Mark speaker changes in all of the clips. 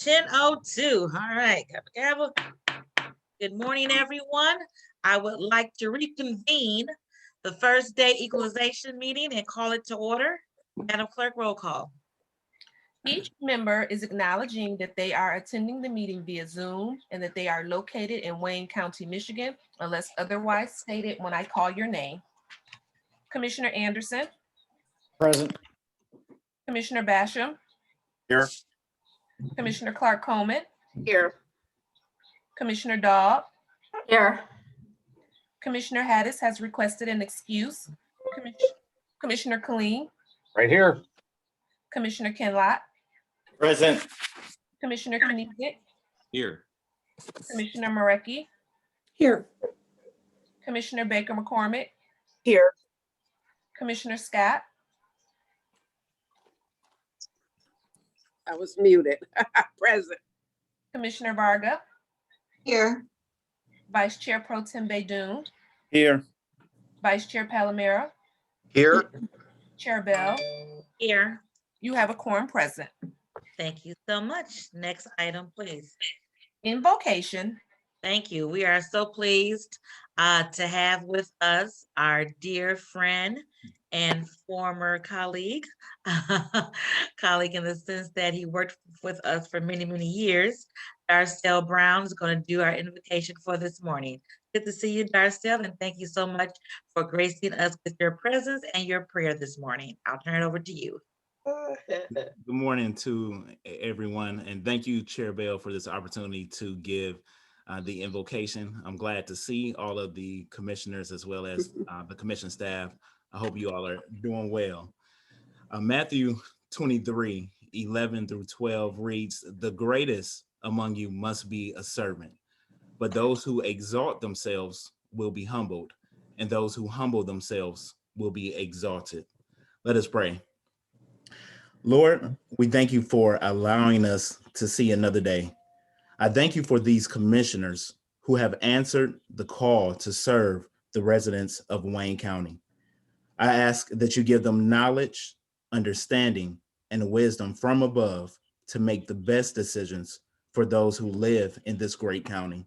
Speaker 1: 10:02. All right, gavel. Good morning, everyone. I would like to reconvene the first day equalization meeting and call it to order. Madam Clerk, roll call.
Speaker 2: Each member is acknowledging that they are attending the meeting via Zoom and that they are located in Wayne County, Michigan, unless otherwise stated when I call your name. Commissioner Anderson.
Speaker 3: Present.
Speaker 2: Commissioner Basham.
Speaker 3: Here.
Speaker 2: Commissioner Clark Coleman.
Speaker 4: Here.
Speaker 2: Commissioner Daub.
Speaker 4: Here.
Speaker 2: Commissioner Haddis has requested an excuse. Commissioner Killeen.
Speaker 3: Right here.
Speaker 2: Commissioner Kinlott.
Speaker 3: Present.
Speaker 2: Commissioner Kniezek.
Speaker 3: Here.
Speaker 2: Commissioner Marecki.
Speaker 4: Here.
Speaker 2: Commissioner Baker McCormick.
Speaker 4: Here.
Speaker 2: Commissioner Scott.
Speaker 4: I was muted. Present.
Speaker 2: Commissioner Varga.
Speaker 4: Here.
Speaker 2: Vice Chair Pro Tem Baydoun.
Speaker 3: Here.
Speaker 2: Vice Chair Palomero.
Speaker 3: Here.
Speaker 2: Chair Bell.
Speaker 1: Here.
Speaker 2: You have a quorum present.
Speaker 1: Thank you so much. Next item, please.
Speaker 2: Invocation.
Speaker 1: Thank you. We are so pleased to have with us our dear friend and former colleague, colleague in the sense that he worked with us for many, many years. Darcel Brown is going to do our invocation for this morning. Good to see you, Darcel, and thank you so much for gracing us with your presence and your prayer this morning. I'll turn it over to you.
Speaker 5: Good morning to everyone, and thank you, Chair Bell, for this opportunity to give the invocation. I'm glad to see all of the commissioners as well as the commission staff. I hope you all are doing well. Matthew 23:11 through 12 reads, "The greatest among you must be a servant, but those who exalt themselves will be humbled, and those who humble themselves will be exalted." Let us pray. Lord, we thank you for allowing us to see another day. I thank you for these commissioners who have answered the call to serve the residents of Wayne County. I ask that you give them knowledge, understanding, and wisdom from above to make the best decisions for those who live in this great county.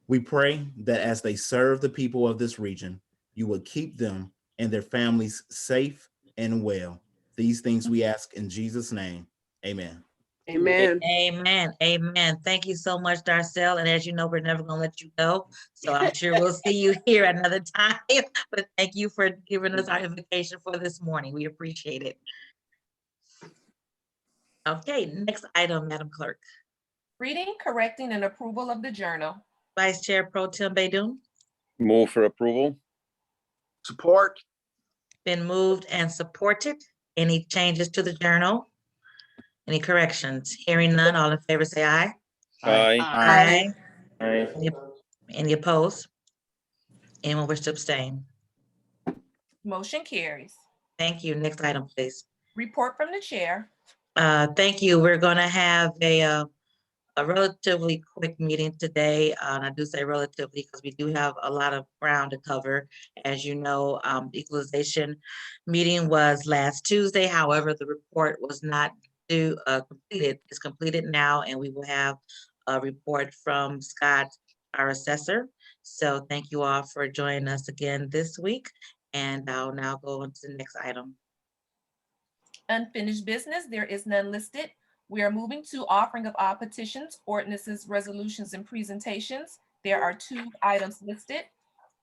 Speaker 5: We pray that as they serve the people of this region, you will keep them and their families safe and well. These things we ask in Jesus' name. Amen.
Speaker 4: Amen.
Speaker 1: Amen. Amen. Thank you so much, Darcel. And as you know, we're never going to let you go. So I'm sure we'll see you here another time. But thank you for giving us our invitation for this morning. We appreciate it. Okay, next item, Madam Clerk.
Speaker 2: Reading, correcting, and approval of the journal.
Speaker 1: Vice Chair Pro Tem Baydoun.
Speaker 3: Move for approval.
Speaker 6: Support.
Speaker 1: Been moved and supported. Any changes to the journal? Any corrections? Hearing none, all in favor say aye.
Speaker 3: Aye.
Speaker 1: Aye.
Speaker 3: Aye.
Speaker 1: Any opposed? Anyone wish to abstain?
Speaker 2: Motion carries.
Speaker 1: Thank you. Next item, please.
Speaker 2: Report from the chair.
Speaker 1: Thank you. We're going to have a relatively quick meeting today. And I do say relatively because we do have a lot of ground to cover. As you know, the equalization meeting was last Tuesday. However, the report was not due completed. It's completed now, and we will have a report from Scott, our assessor. So thank you all for joining us again this week. And I'll now go on to the next item.
Speaker 2: Unfinished business, there is none listed. We are moving to offering of all petitions, ordinances, resolutions, and presentations. There are 2 items listed.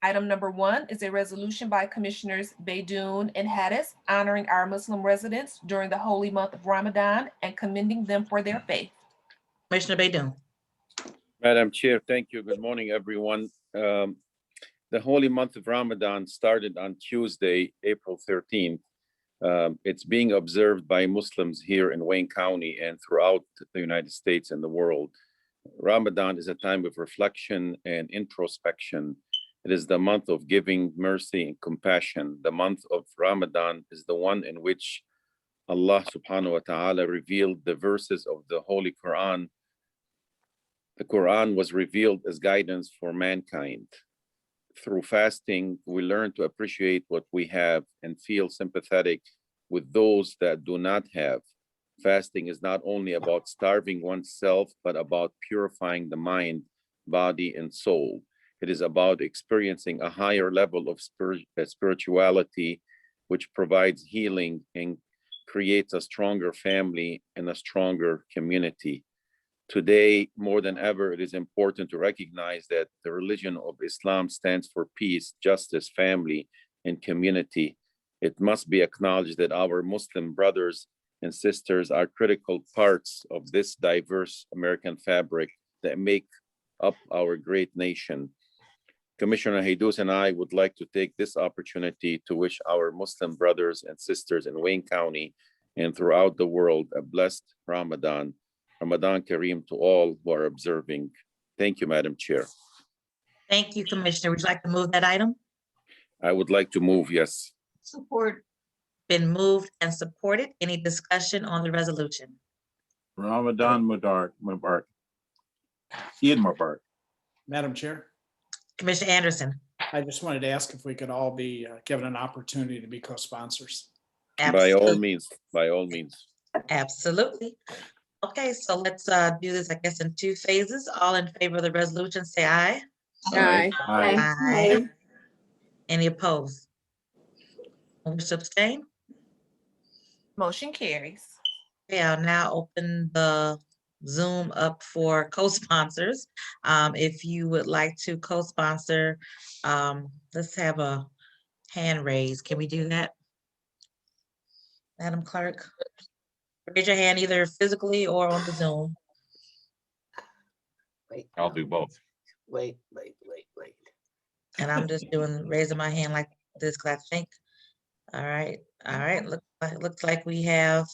Speaker 2: Item number 1 is a resolution by Commissioners Baydoun and Haddis honoring our Muslim residents during the holy month of Ramadan and commending them for their faith.
Speaker 1: Commissioner Baydoun.
Speaker 3: Madam Chair, thank you. Good morning, everyone. The holy month of Ramadan started on Tuesday, April 13th. It's being observed by Muslims here in Wayne County and throughout the United States and the world. Ramadan is a time of reflection and introspection. It is the month of giving, mercy, and compassion. The month of Ramadan is the one in which Allah subhanahu wa ta'ala revealed the verses of the Holy Quran. The Quran was revealed as guidance for mankind. Through fasting, we learn to appreciate what we have and feel sympathetic with those that do not have. Fasting is not only about starving oneself, but about purifying the mind, body, and soul. It is about experiencing a higher level of spirituality, which provides healing and creates a stronger family and a stronger community. Today, more than ever, it is important to recognize that the religion of Islam stands for peace, justice, family, and community. It must be acknowledged that our Muslim brothers and sisters are critical parts of this diverse American fabric that make up our great nation. Commissioner Haydous and I would like to take this opportunity to wish our Muslim brothers and sisters in Wayne County and throughout the world a blessed Ramadan. Ramadan Kareem to all who are observing. Thank you, Madam Chair.
Speaker 1: Thank you, Commissioner. Would you like to move that item?
Speaker 3: I would like to move, yes.
Speaker 1: Support. Been moved and supported. Any discussion on the resolution?
Speaker 7: Ramadan Mubarak. Eid Mubarak.
Speaker 8: Madam Chair,
Speaker 1: Commissioner Anderson.
Speaker 8: I just wanted to ask if we could all be given an opportunity to be co-sponsors.
Speaker 3: By all means, by all means.
Speaker 1: Absolutely. Okay, so let's do this, I guess, in two phases. All in favor of the resolution, say aye.
Speaker 4: Aye.
Speaker 1: Aye. Any opposed? Wish to abstain?
Speaker 2: Motion carries.
Speaker 1: Okay, I'll now open the Zoom up for co-sponsors. If you would like to co-sponsor, let's have a hand raise. Can we do that? Madam Clerk? Raise your hand either physically or on the Zoom.
Speaker 4: Wait,
Speaker 7: I'll do both.
Speaker 4: wait.
Speaker 1: And I'm just doing, raising my hand like this because I think, all right. Looks like we have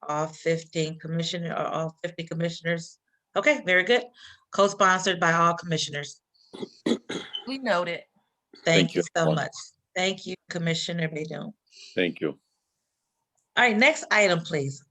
Speaker 1: all 15 commissioners or all 50 commissioners. Okay, very good. Co-sponsored by all commissioners.
Speaker 2: We noted.
Speaker 1: Thank you so
Speaker 3: everyone.
Speaker 1: much. Thank you, Commissioner Baydun.
Speaker 3: Thank you.
Speaker 1: All right, next item, please.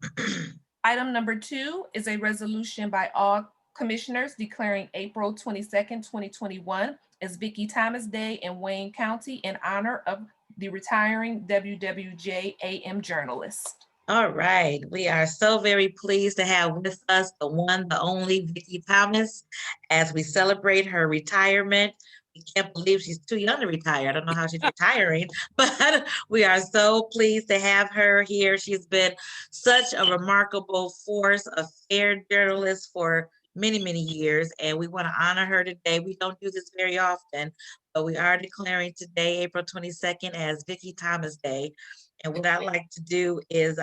Speaker 2: Item number 2 is a resolution by all commissioners declaring April 22nd, 2021 as Vicky Thomas Day in Wayne County in honor of the retiring WWJ AM journalist.
Speaker 1: All right, we are so very pleased to have with us the one, the only Vicky Thomas as we celebrate her retirement. We can't believe she's too young to retire. I don't know how she's retiring, but we are so pleased to have her here. She's been such a remarkable force, a fair journalist for many, many years, and we want to honor her today. We don't do this very often, but we are declaring today, April 22nd, as Vicky Thomas Day. And what I'd like to do is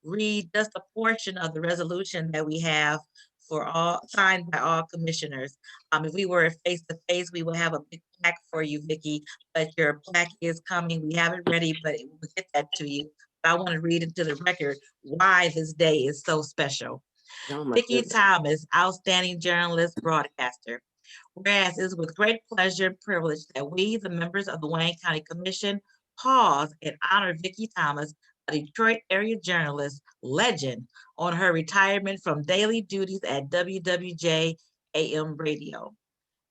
Speaker 1: read just a portion of the resolution that we have for all, signed by all commissioners. If we were face to face, we will have a big plaque for you, Vicky, but your plaque is coming. We have it ready, but we'll get that to you. But I want to read into the record why this day is so special.
Speaker 4: Oh, my
Speaker 1: Vicky
Speaker 4: goodness.
Speaker 1: Thomas, outstanding journalist, broadcaster. Whereas it is with great pleasure and privilege that we, the members of the Wayne County Commission, pause and honor Vicky Thomas, a Detroit area journalist legend, on her retirement from daily duties at WWJ AM radio.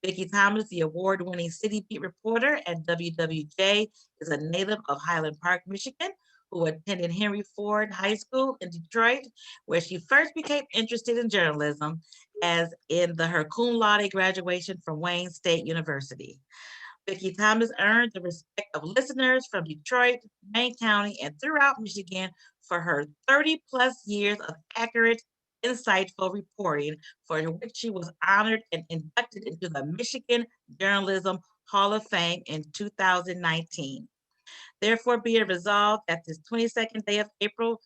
Speaker 1: Vicky Thomas, the award-winning City Beat reporter at WWJ, is a native of Highland Park, Michigan, who attended Henry Ford High School in Detroit, where she first became interested in journalism as in her cum laude graduation from Wayne State University. Vicky Thomas earned the respect of listeners from Detroit, Wayne County, and throughout Michigan for her 30+ years of accurate, insightful reporting, for which she was honored and inducted into the Michigan Journalism Hall of Fame in 2019. Therefore, be it resolved that this 22nd day of April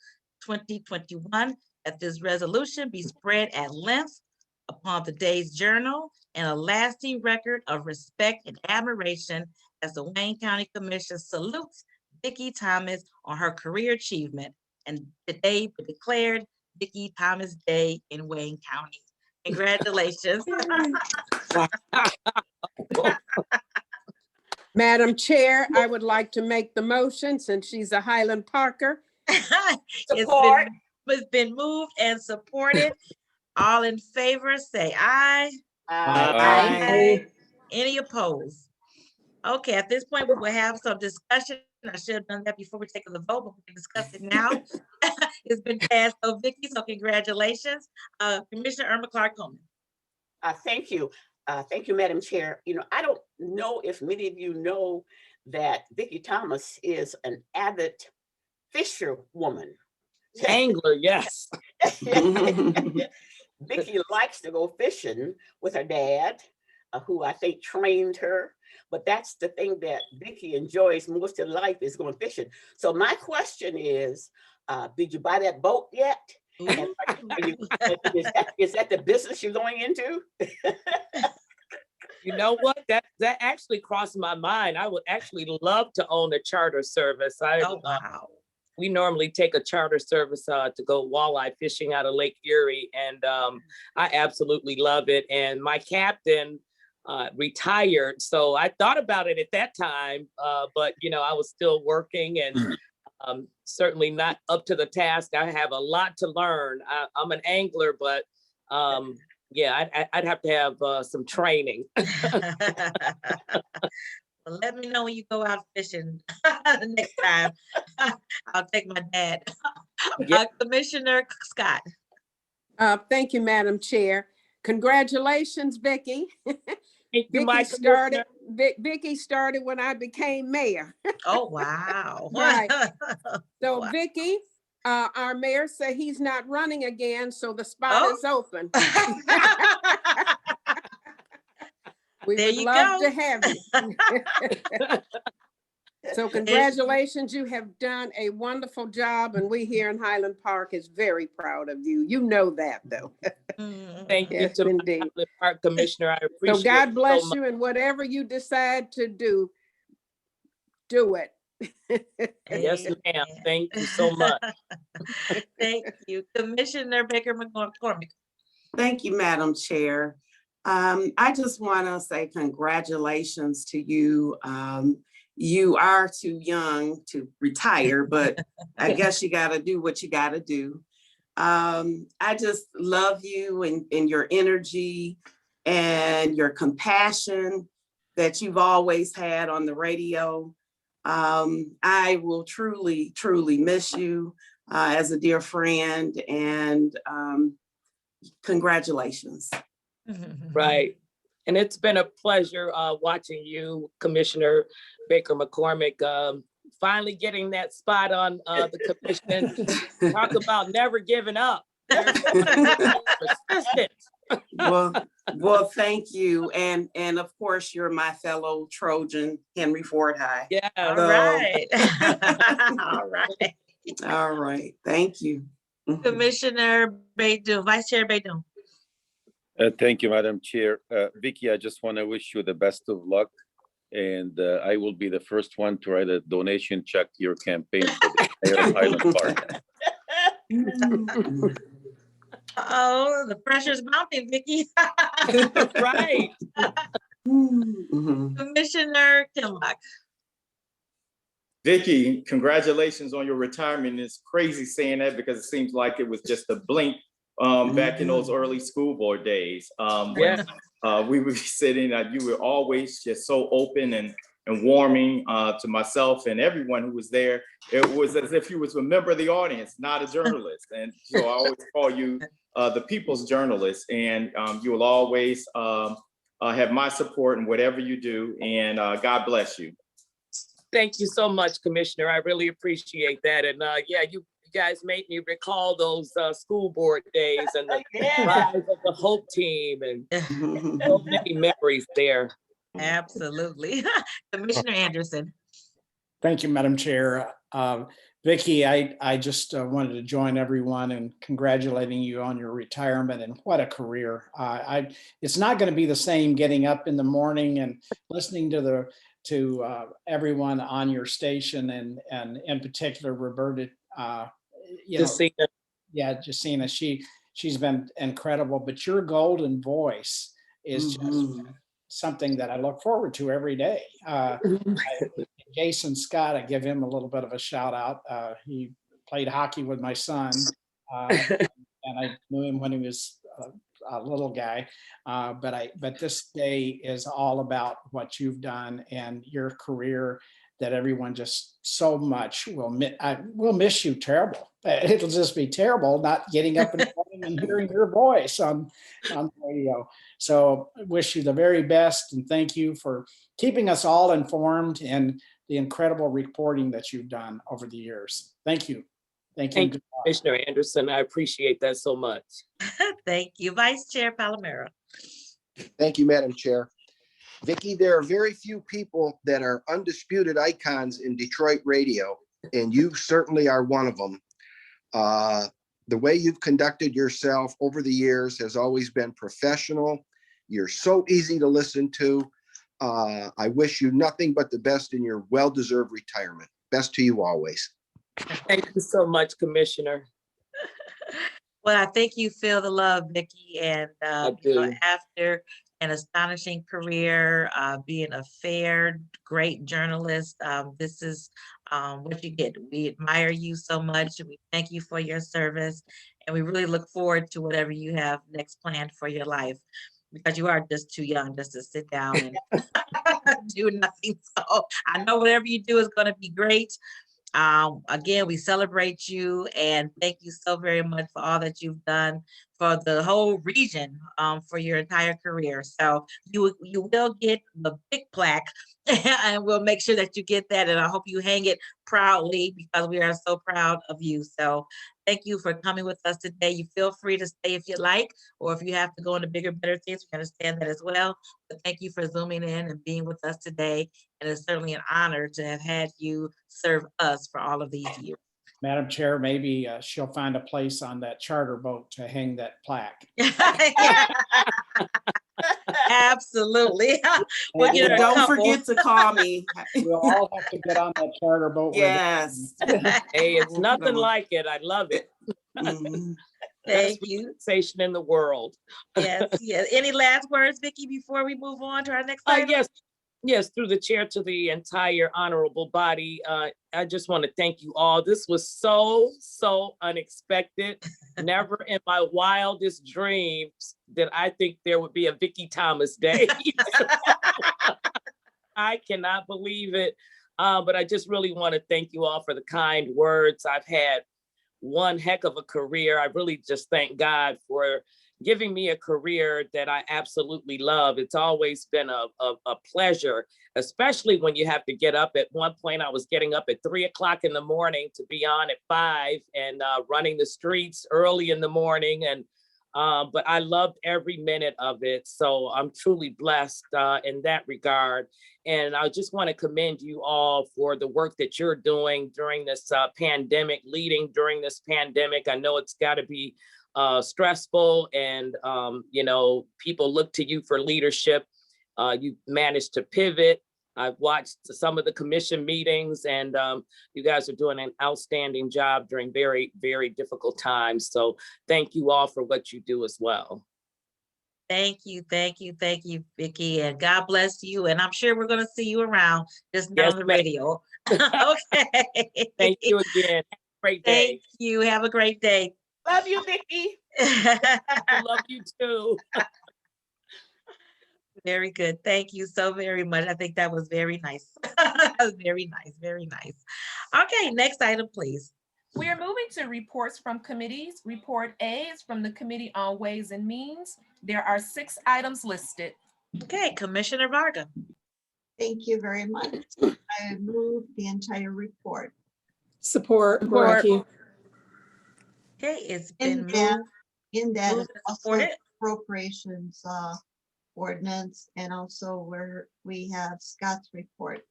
Speaker 1: 2021, that this resolution be spread at length upon the day's journal and a lasting record of respect and admiration as the Wayne County Commission salutes Vicky Thomas on her career achievement, and today be declared Vicky Thomas Day in Wayne County. Congratulations.
Speaker 4: Madam Chair, I would like to make the motion since she's a Highland Parker.
Speaker 1: It's been moved and supported. All in favor, say aye.
Speaker 3: Aye.
Speaker 1: Any opposed? Okay, at this point, we will have some discussion. I should have done that before we take the vote, but we can discuss it now. It's been passed. So Vicky, so congratulations. Commissioner Irma Clark Coleman.
Speaker 9: Thank you. Thank you, Madam Chair. You know, I don't know if many of you know that Vicky Thomas is an avid fisher woman.
Speaker 10: Angler, yes.
Speaker 9: Vicky likes to go fishing with her dad, who I think trained her. But that's the thing that Vicky enjoys most in life is going fishing. So my question is, did you buy that boat yet? And is that the business you're going into?
Speaker 10: You know what? That actually crossed my mind. I would actually love to own a charter service.
Speaker 1: Oh, wow.
Speaker 10: We normally take a charter service to go walleye fishing out of Lake Erie, and I absolutely love it. And my captain retired, so I thought about it at that time, but you know, I was still working and certainly not up to the task. I have a lot to learn. I'm an angler, but yeah, I'd have to have some training.
Speaker 1: Well, let me know when you go out fishing next time. I'll take my dad.
Speaker 10: Yeah.
Speaker 1: Commissioner Scott.
Speaker 4: Thank you, Madam Chair. Congratulations, Vicky.
Speaker 10: Thank you,
Speaker 4: Vicky started when I became mayor.
Speaker 1: Oh, wow.
Speaker 4: Right. So
Speaker 1: Wow.
Speaker 4: Vicky, our mayor said he's not running again, so the spot is open. We
Speaker 1: There
Speaker 4: would
Speaker 1: you
Speaker 4: love
Speaker 1: go.
Speaker 4: to have you. So congratulations, you have done a wonderful job, and we here in Highland Park is very proud of you. You know that, though.
Speaker 10: Thank you
Speaker 4: Yes,
Speaker 10: to
Speaker 4: indeed.
Speaker 10: my Highland Park Commissioner. I appreciate
Speaker 4: So God bless
Speaker 10: so
Speaker 4: you, and whatever you decide to do, do it.
Speaker 10: Yes, ma'am. Thank you so much.
Speaker 1: Thank you. Commissioner Baker McCormick.
Speaker 11: Thank you, Madam Chair. I just want to say congratulations to you. You are too young to retire, but I guess you got to do what you got to do. I just love you and your energy and your compassion that you've always had on the radio. I will truly, truly miss you as a dear friend, and congratulations.
Speaker 10: Right. And it's been a pleasure watching you, Commissioner Baker McCormick, finally getting that spot on the commission. Talk about never giving up. Persistent.
Speaker 11: Well, thank you. And of course, you're my fellow Trojan, Henry Ford High.
Speaker 10: Yeah.
Speaker 1: All right. All right.
Speaker 11: All right. Thank you.
Speaker 1: Commissioner Baydun, Vice Chair Baydun.
Speaker 3: Thank you, Madam Chair. Vicky, I just want to wish you the best of luck. And I will be the first one to write a donation check to your campaign for the mayor of Highland Park.
Speaker 1: Oh, the pressure's mounting, Vicky.
Speaker 10: Right.
Speaker 1: Commissioner Kilmock.
Speaker 12: Vicky, congratulations on your retirement. It's crazy saying that because it seems like it was just a blink back in those early school board days. When we would be sitting, you were always just so open and warming to myself and everyone who was there. It was as if you was a member of the audience, not a journalist. And so I always call you the people's journalist, and you will always have my support in whatever you do, and God bless you.
Speaker 10: Thank you so much, Commissioner. I really appreciate that. And yeah, you guys made me recall those school board days and the rise of the Hope team, and so many memories there.
Speaker 1: Absolutely. Commissioner Anderson.
Speaker 8: Thank you, Madam Chair. Vicky, I just wanted to join everyone in congratulating you on your retirement, and what a career. It's not going to be the same getting up in the morning and listening to everyone on your station, and in particular Roberta, Justina. She's been incredible, but your golden voice is just something that I look forward to every day. Jason Scott, I give him a little bit of a shout out. He played hockey with my son, and I knew him when he was a little guy. But this day is all about what you've done and your career that everyone just so much will miss you terrible. It'll just be terrible not getting up in the morning and hearing your voice on the radio. So I wish you the very best and thank you for keeping us all informed and the incredible reporting that you've done over the years. Thank you. Thank you.
Speaker 10: Thank you, Commissioner Anderson. I appreciate that so much.
Speaker 1: Thank you. Vice Chair Palomero.
Speaker 6: Thank you, Madam Chair. Vicki, there are very few people that are undisputed icons in Detroit radio, and you certainly are one of them. The way you've conducted yourself over the years has always been professional. You're so easy to listen to. I wish you nothing but the best in your well-deserved retirement. Best to you always.
Speaker 10: Thank you so much, Commissioner.
Speaker 1: Well, I think you feel the love, Vicki, and you know,
Speaker 10: do.
Speaker 1: after an astonishing career, being a fair, great journalist, this is what you get. We admire you so much. We thank you for your service, and we really look forward to whatever you have next planned for your life, because you are just too young just to sit down and do nothing. So I know whatever you do is going to be great. Again, we celebrate you and thank you so very much for all that you've done for the whole region, for your entire career. So you will get the big plaque and we'll make sure that you get that. And I hope you hang it proudly because we are so proud of you. So thank you for coming with us today. You feel free to stay if you like, or if you have to go into bigger, better things, we understand that as well. But thank you for zooming in and being with us today. And it's certainly an honor to have had you serve us for all of these years.
Speaker 8: Madam Chair, maybe she'll find a place on that charter boat to hang that plaque.
Speaker 1: Absolutely. We'll get her a
Speaker 11: Don't
Speaker 1: couple.
Speaker 11: forget to call me.
Speaker 8: We'll all have to get on that charter boat.
Speaker 11: Yes.
Speaker 10: Hey, it's nothing like it. I love it.
Speaker 11: Mhm.
Speaker 1: Thank
Speaker 10: Best
Speaker 1: you.
Speaker 10: sensation in the world.
Speaker 1: Yes, yes. Any last words, Vicki, before we move on to our next item?
Speaker 10: Yes, through the chair to the entire honorable body. I just want to thank you all. This was so unexpected. Never in my wildest dreams did I think there would be a Vicky Thomas day. I cannot believe it. But I just really want to thank you all for the kind words. I've had one heck of a career. I really just thank God for giving me a career that I absolutely love. It's always been a pleasure, especially when you have to get up. At one point, I was getting up at 3 o'clock in the morning to be on at 5 and running the streets early in the morning. And but I loved every minute of it. So I'm truly blessed in that regard. And I just want to commend you all for the work that you're doing during this pandemic, leading during this pandemic. I know it's got to be stressful and, you know, people look to you for leadership. You managed to pivot. I've watched some of the commission meetings and you guys are doing an outstanding job during very, very difficult times. So thank you all for what you do as well.
Speaker 1: Thank you, Vicki, and God bless you. And I'm sure we're going to see you around, just not on the radio. Okay.
Speaker 10: Thank you again. Have a great day.
Speaker 1: Thank you. Have a great day.
Speaker 9: Love you, Vicki.
Speaker 10: I love you too.
Speaker 1: Very good. Thank you so very much. I think that was very nice. That was very nice, very nice. Okay, next item, please.
Speaker 2: We are moving to reports from committees. Report A is from the Committee on Ways and Means. There are 6 items listed.
Speaker 1: Okay, Commissioner Varga.
Speaker 13: Thank you very much. I move the entire report.
Speaker 4: Support.
Speaker 1: Okay, it's been moved.
Speaker 13: In that
Speaker 1: moved
Speaker 13: is
Speaker 1: and
Speaker 13: also
Speaker 1: supported.
Speaker 13: appropriations ordinance, and also where we have Scott's report.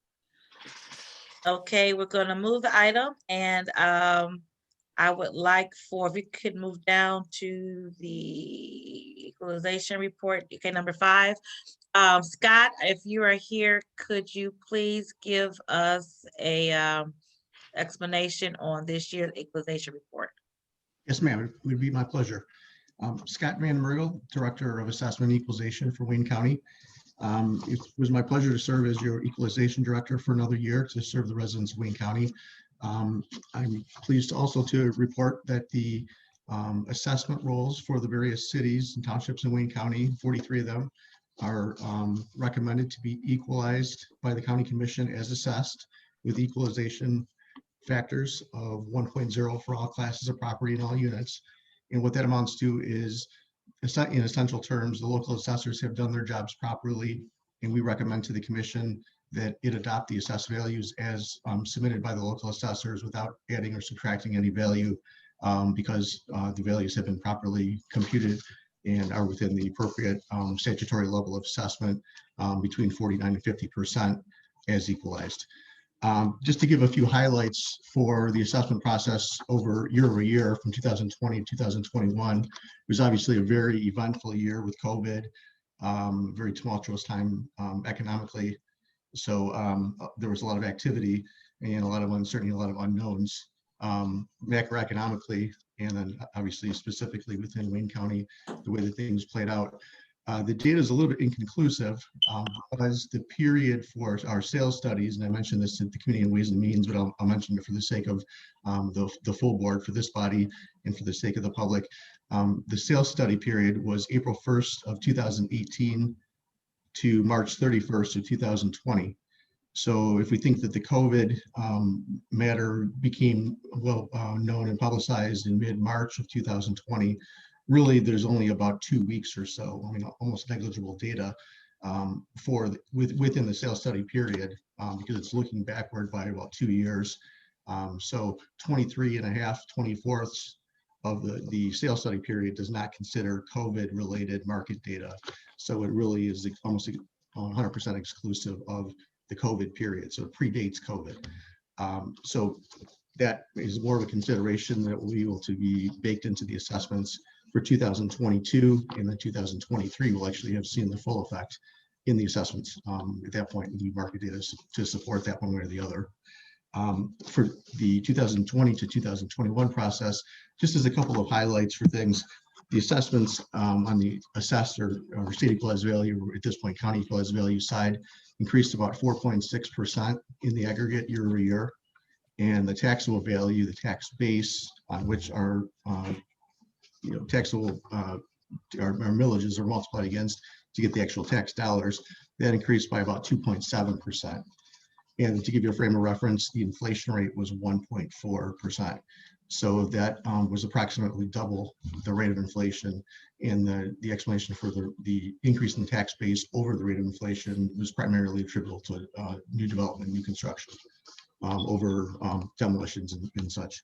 Speaker 1: Okay, we're gonna move the item, and I would like if we could move down to the equalization report. Okay, number 5. Scott, if you are here, could you please give us a explanation on this year's equalization report?
Speaker 14: Yes, ma'am. It would be my pleasure. Scott Van Murgel, Director of Assessment and Equalization for Wayne County. It was my pleasure to serve as your Equalization Director for another year to serve the residents of Wayne County. I'm pleased also to report that the assessment rolls for the various cities and townships in Wayne County, 43 of them, are recommended to be equalized by the County Commission as assessed. with equalization factors of 1.0 for all classes of property and all units. And what that amounts to is, in essential terms, the local assessors have done their jobs properly, and we recommend to the commission that it adopt the assessed values as submitted by the local assessors without adding or subtracting any value, because the values have been properly computed and are within the appropriate statutory level of assessment, between 49 and 50% as equalized. Just to give a few highlights for the assessment process over year from 2020 to 2021, it was obviously a very eventful year with COVID, very tumultuous time economically. So there was a lot of activity and a lot of uncertainty, a lot of unknowns macroeconomically, and then obviously specifically within Wayne County, the way that things played out. The data is a little bit inconclusive because the period for our sales studies, and I mentioned this at the Committee on Ways and Means, but I'll mention it for the sake of the full board for this body and for the sake of the public. The sales study period was April 1st of 2018 to March 31st of 2020. So if we think that the COVID matter became well known and publicized in mid-March of 2020, really there's only about 2 weeks or so, I mean, almost negligible data within the sales study period, because it's looking backward by about 2 years. So 23.5/24 of the sales study period does not consider COVID related market data. So it really is almost 100% exclusive of the COVID period. So it predates COVID. So that is more of a consideration that will be able to be baked into the assessments for 2022, and then 2023 will actually have seen the full effect in the assessments. At that point, the market data to support that one way or the other. For the 2020 to 2021 process, just as a couple of highlights for things, the assessments on the assessed or state equalized value, or at this point county equalized value side, increased about 4.6% in the aggregate year over year. And the taxable value, the tax base on which our taxable our millages are multiplied against to get the actual tax dollars, that increased by about 2.7%. And to give you a frame of reference, the inflation rate was 1.4%. So that was approximately double the rate of inflation. And the explanation for the increase in the tax base over the rate of inflation was primarily attributable to new development, new construction over demolitions and such.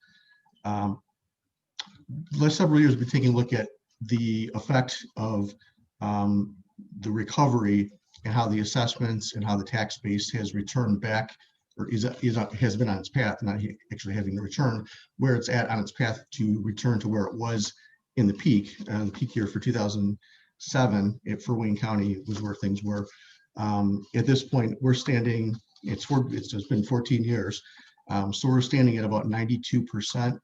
Speaker 14: The last several years, we've been taking a look at the effect of the recovery and how the assessments and how the tax base has returned back, or has been on its path, not actually having to return, where it's at on its path to return to where it was in the peak. The peak year for 2007 for Wayne County was where things were. At this point, we're standing, it's been 14 years. So we're standing at about 92%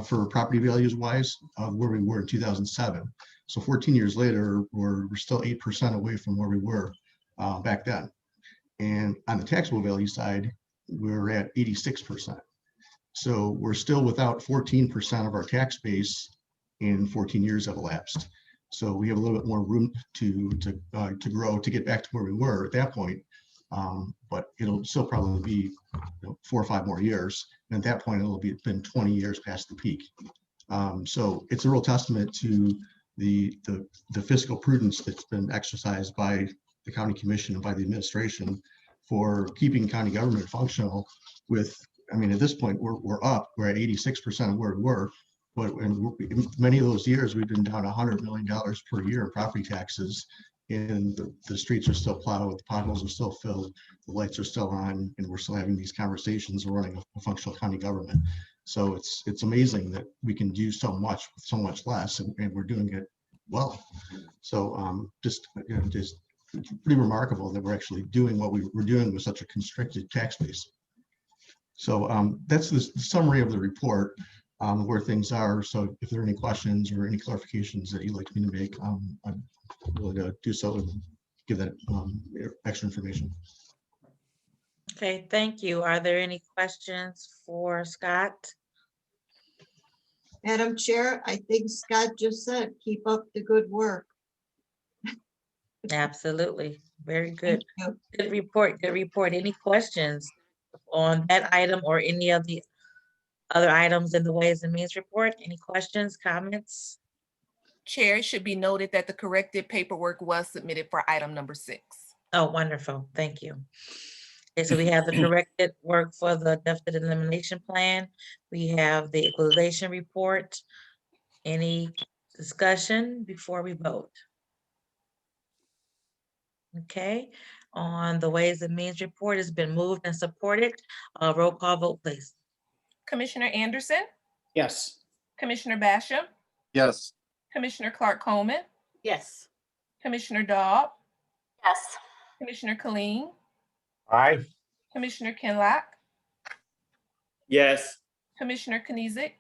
Speaker 14: for property values wise of where we were in 2007. So 14 years later, we're still 8% away from where we were back then. And on the taxable value side, we're at 86%. So we're still without 14% of our tax base, and 14 years have elapsed. So we have a little bit more room to grow to get back to where we were at that point. But it'll still probably be 4 or 5 more years. And at that point, it'll been 20 years past the peak. So it's a real testament to the fiscal prudence that's been exercised by the county commission and by the administration for keeping county government functional with, I mean, at this point, we're up, we're at 86% of where we were. But in many of those years, we've been down $100 million per year in property taxes, and the streets are still plowed, the potholes are still filled, the lights are still on, and we're still having these conversations. We're running a functional county government. So it's amazing that we can do so much with so much less, and we're doing it well. So just pretty remarkable that we're actually doing what we're doing with such a constricted tax base. So that's the summary of the report. Where things are. So if there are any questions or any clarifications that you'd like me to make, I'm willing to do so and give that extra information.
Speaker 1: Okay, thank you. Are there any questions for Scott?
Speaker 13: Madam Chair, I think Scott just said, keep up the good work.
Speaker 1: Absolutely. Very good. Good report. Good report. Any questions on that item or any of the other items in the Ways and Means Report? Any questions, comments?
Speaker 2: Chair, it should be noted that the corrected paperwork was submitted for item number 6.
Speaker 1: Oh, wonderful. Thank you. Okay, so we have the corrected work for the deficit elimination plan. We have the equalization report. Any discussion before we vote? Okay, on the Ways and Means Report, it's been moved and supported. Roll call vote, please.
Speaker 2: Commissioner Anderson,
Speaker 8: Yes.
Speaker 2: Commissioner Basham,
Speaker 7: Yes.
Speaker 2: Commissioner Clark Coleman,
Speaker 9: Yes.
Speaker 2: Commissioner Daub,
Speaker 9: Yes.
Speaker 2: Commissioner Colleen,
Speaker 7: Aye.
Speaker 2: Commissioner Kinlock,
Speaker 12: Yes.
Speaker 2: Commissioner Knizik,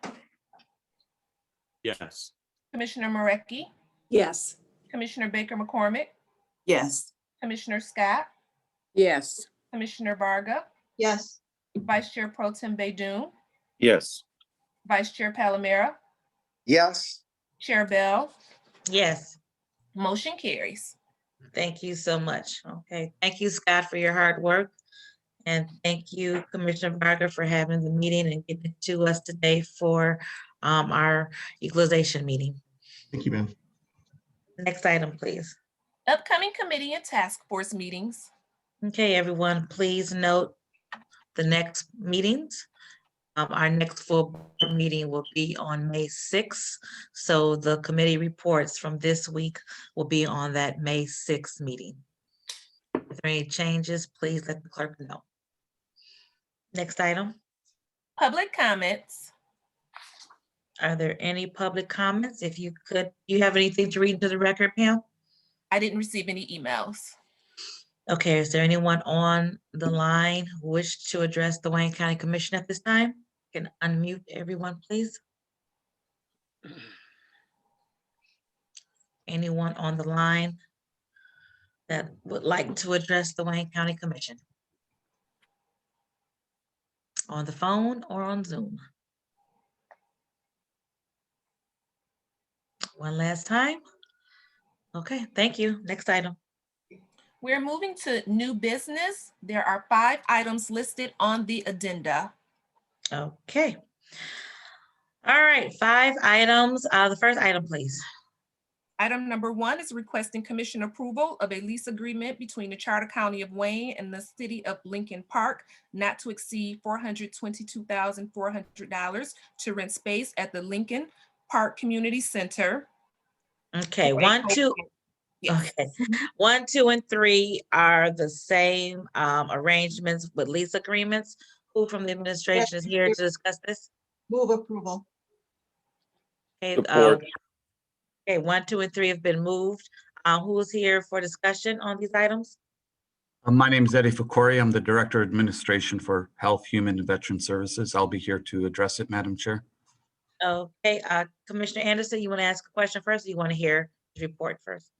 Speaker 7: Yes.
Speaker 2: Commissioner Marecki,
Speaker 11: Yes.
Speaker 2: Commissioner Baker McCormick,
Speaker 11: Yes.
Speaker 2: Commissioner Scott,
Speaker 4: Yes.
Speaker 2: Commissioner Varga,
Speaker 13: Yes.
Speaker 2: Vice Chair Pro Tem Baydoun,
Speaker 3: Yes.
Speaker 2: Vice Chair Palomera,
Speaker 6: Yes.
Speaker 2: Chair Bell,
Speaker 1: Yes,
Speaker 2: motion carries.
Speaker 1: thank you so much. Okay, thank you, Scott, for your hard work. And thank you, Commissioner Varga, for having the meeting and getting it to us today for our equalization meeting.
Speaker 14: Thank you, ma'am.
Speaker 1: Next item, please.
Speaker 2: Upcoming committee and task force meetings.
Speaker 1: Okay, everyone, please note the next meetings. Our next full board meeting will be on May 6th. So the committee reports from this week will be on that May 6th meeting. If there are any changes, please let the clerk know. Next item.
Speaker 2: Public comments.
Speaker 1: Are there any public comments? If you could, you have anything to read into the record, Pam?
Speaker 2: I didn't receive any emails.
Speaker 1: Okay, is there anyone on the line who wish to address the Wayne County Commission at this time? Can unmute everyone, please. Anyone on the line that would like to address the Wayne County Commission? On the phone or on Zoom? One last time. Okay, thank you. Next item.
Speaker 2: We're moving to new business. There are 5 items listed on the agenda.
Speaker 1: Okay. All right, 5 items. The first item, please.
Speaker 2: Item number 1 is requesting commission approval of a lease agreement between the Charter County of Wayne and the City of Lincoln Park, not to exceed $422,400 to rent space at the Lincoln Park Community Center.
Speaker 1: Okay, 1, 2.
Speaker 2: Yes.
Speaker 1: Okay, 1, 2, and 3 are the same arrangements with lease agreements. Who from the administration is here to discuss this?
Speaker 13: Move approval.
Speaker 1: Okay,
Speaker 3: Support.
Speaker 1: okay, 1, 2, and 3 have been moved. Who is here for discussion on these items?
Speaker 15: My name is Eddie Fakori. I'm the Director of Administration for Health, Human, and Veteran Services. I'll be here to address it, Madam Chair.
Speaker 1: Okay, Commissioner Anderson, you want to ask a question first, or you want to hear the report first?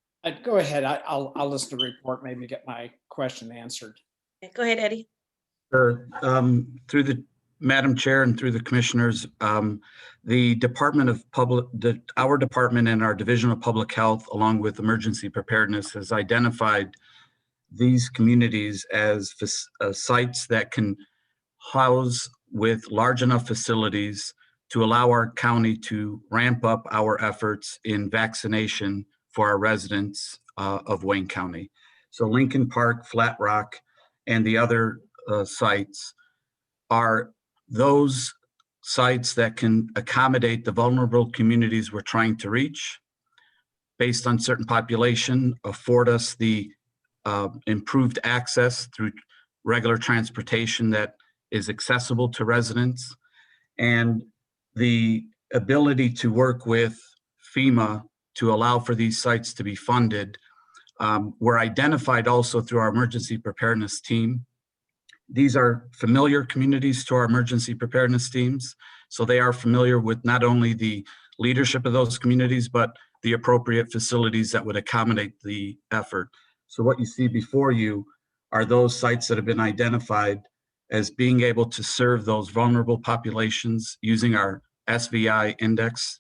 Speaker 8: Go ahead. I'll listen to the report, maybe get my question answered.
Speaker 1: Okay, go ahead, Eddie.
Speaker 15: Sure. Through the Madam Chair and through the commissioners, the Department of our department and our Division of Public Health, along with Emergency Preparedness, has identified these communities as sites that can house with large enough facilities to allow our county to ramp up our efforts in vaccination for our residents of Wayne County. So Lincoln Park, Flat Rock, and the other sites are those sites that can accommodate the vulnerable communities we're trying to reach based on certain population, afford us the improved access through regular transportation that is accessible to residents, and the ability to work with FEMA to allow for these sites to be funded were identified also through our emergency preparedness team. These are familiar communities to our emergency preparedness teams, so they are familiar with not only the leadership of those communities, but the appropriate facilities that would accommodate the effort. So what you see before you are those sites that have been identified as being able to serve those vulnerable populations using our SVI index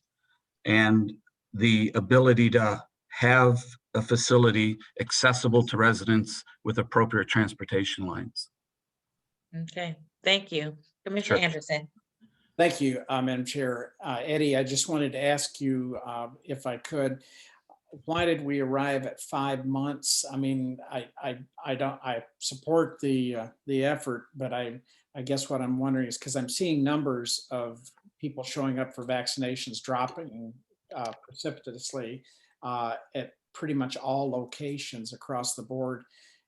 Speaker 15: and the ability to have a facility accessible to residents with appropriate transportation lines.
Speaker 1: Okay, Thank you. Commissioner Anderson.
Speaker 8: Thank you, Madam Chair. Eddie, I just wanted to ask you, if I could, why did we arrive at 5 months? I mean, I support the effort, but I guess what I'm wondering is because I'm seeing numbers of people showing up for vaccinations dropping precipitously at pretty much all locations across the board.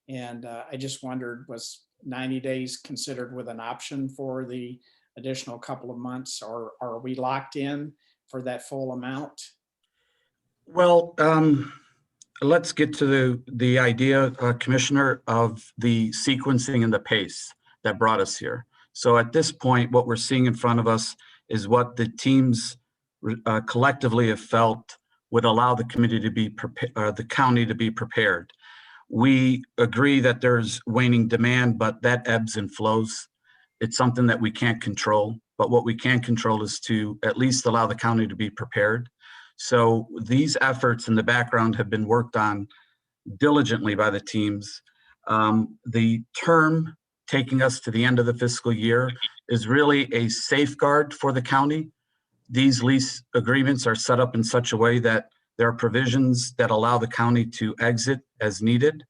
Speaker 8: And I just wondered, was 90 days considered with an option for the additional couple of months, or are we locked in for that full amount?
Speaker 15: Well, let's get to the idea, Commissioner, of the sequencing and the pace that brought us here. So at this point, what we're seeing in front of us is what the teams collectively have felt would allow the committee to be prepared, the county to be prepared. We agree that there's waning demand, but that ebbs and flows. It's something that we can't control, but what we can control is to at least allow the county to be prepared. So these efforts in the background have been worked on diligently by the teams. The term taking us to the end of the fiscal year is really a safeguard for the county. These lease agreements are set up in such a way that there are provisions that allow the county to exit as needed.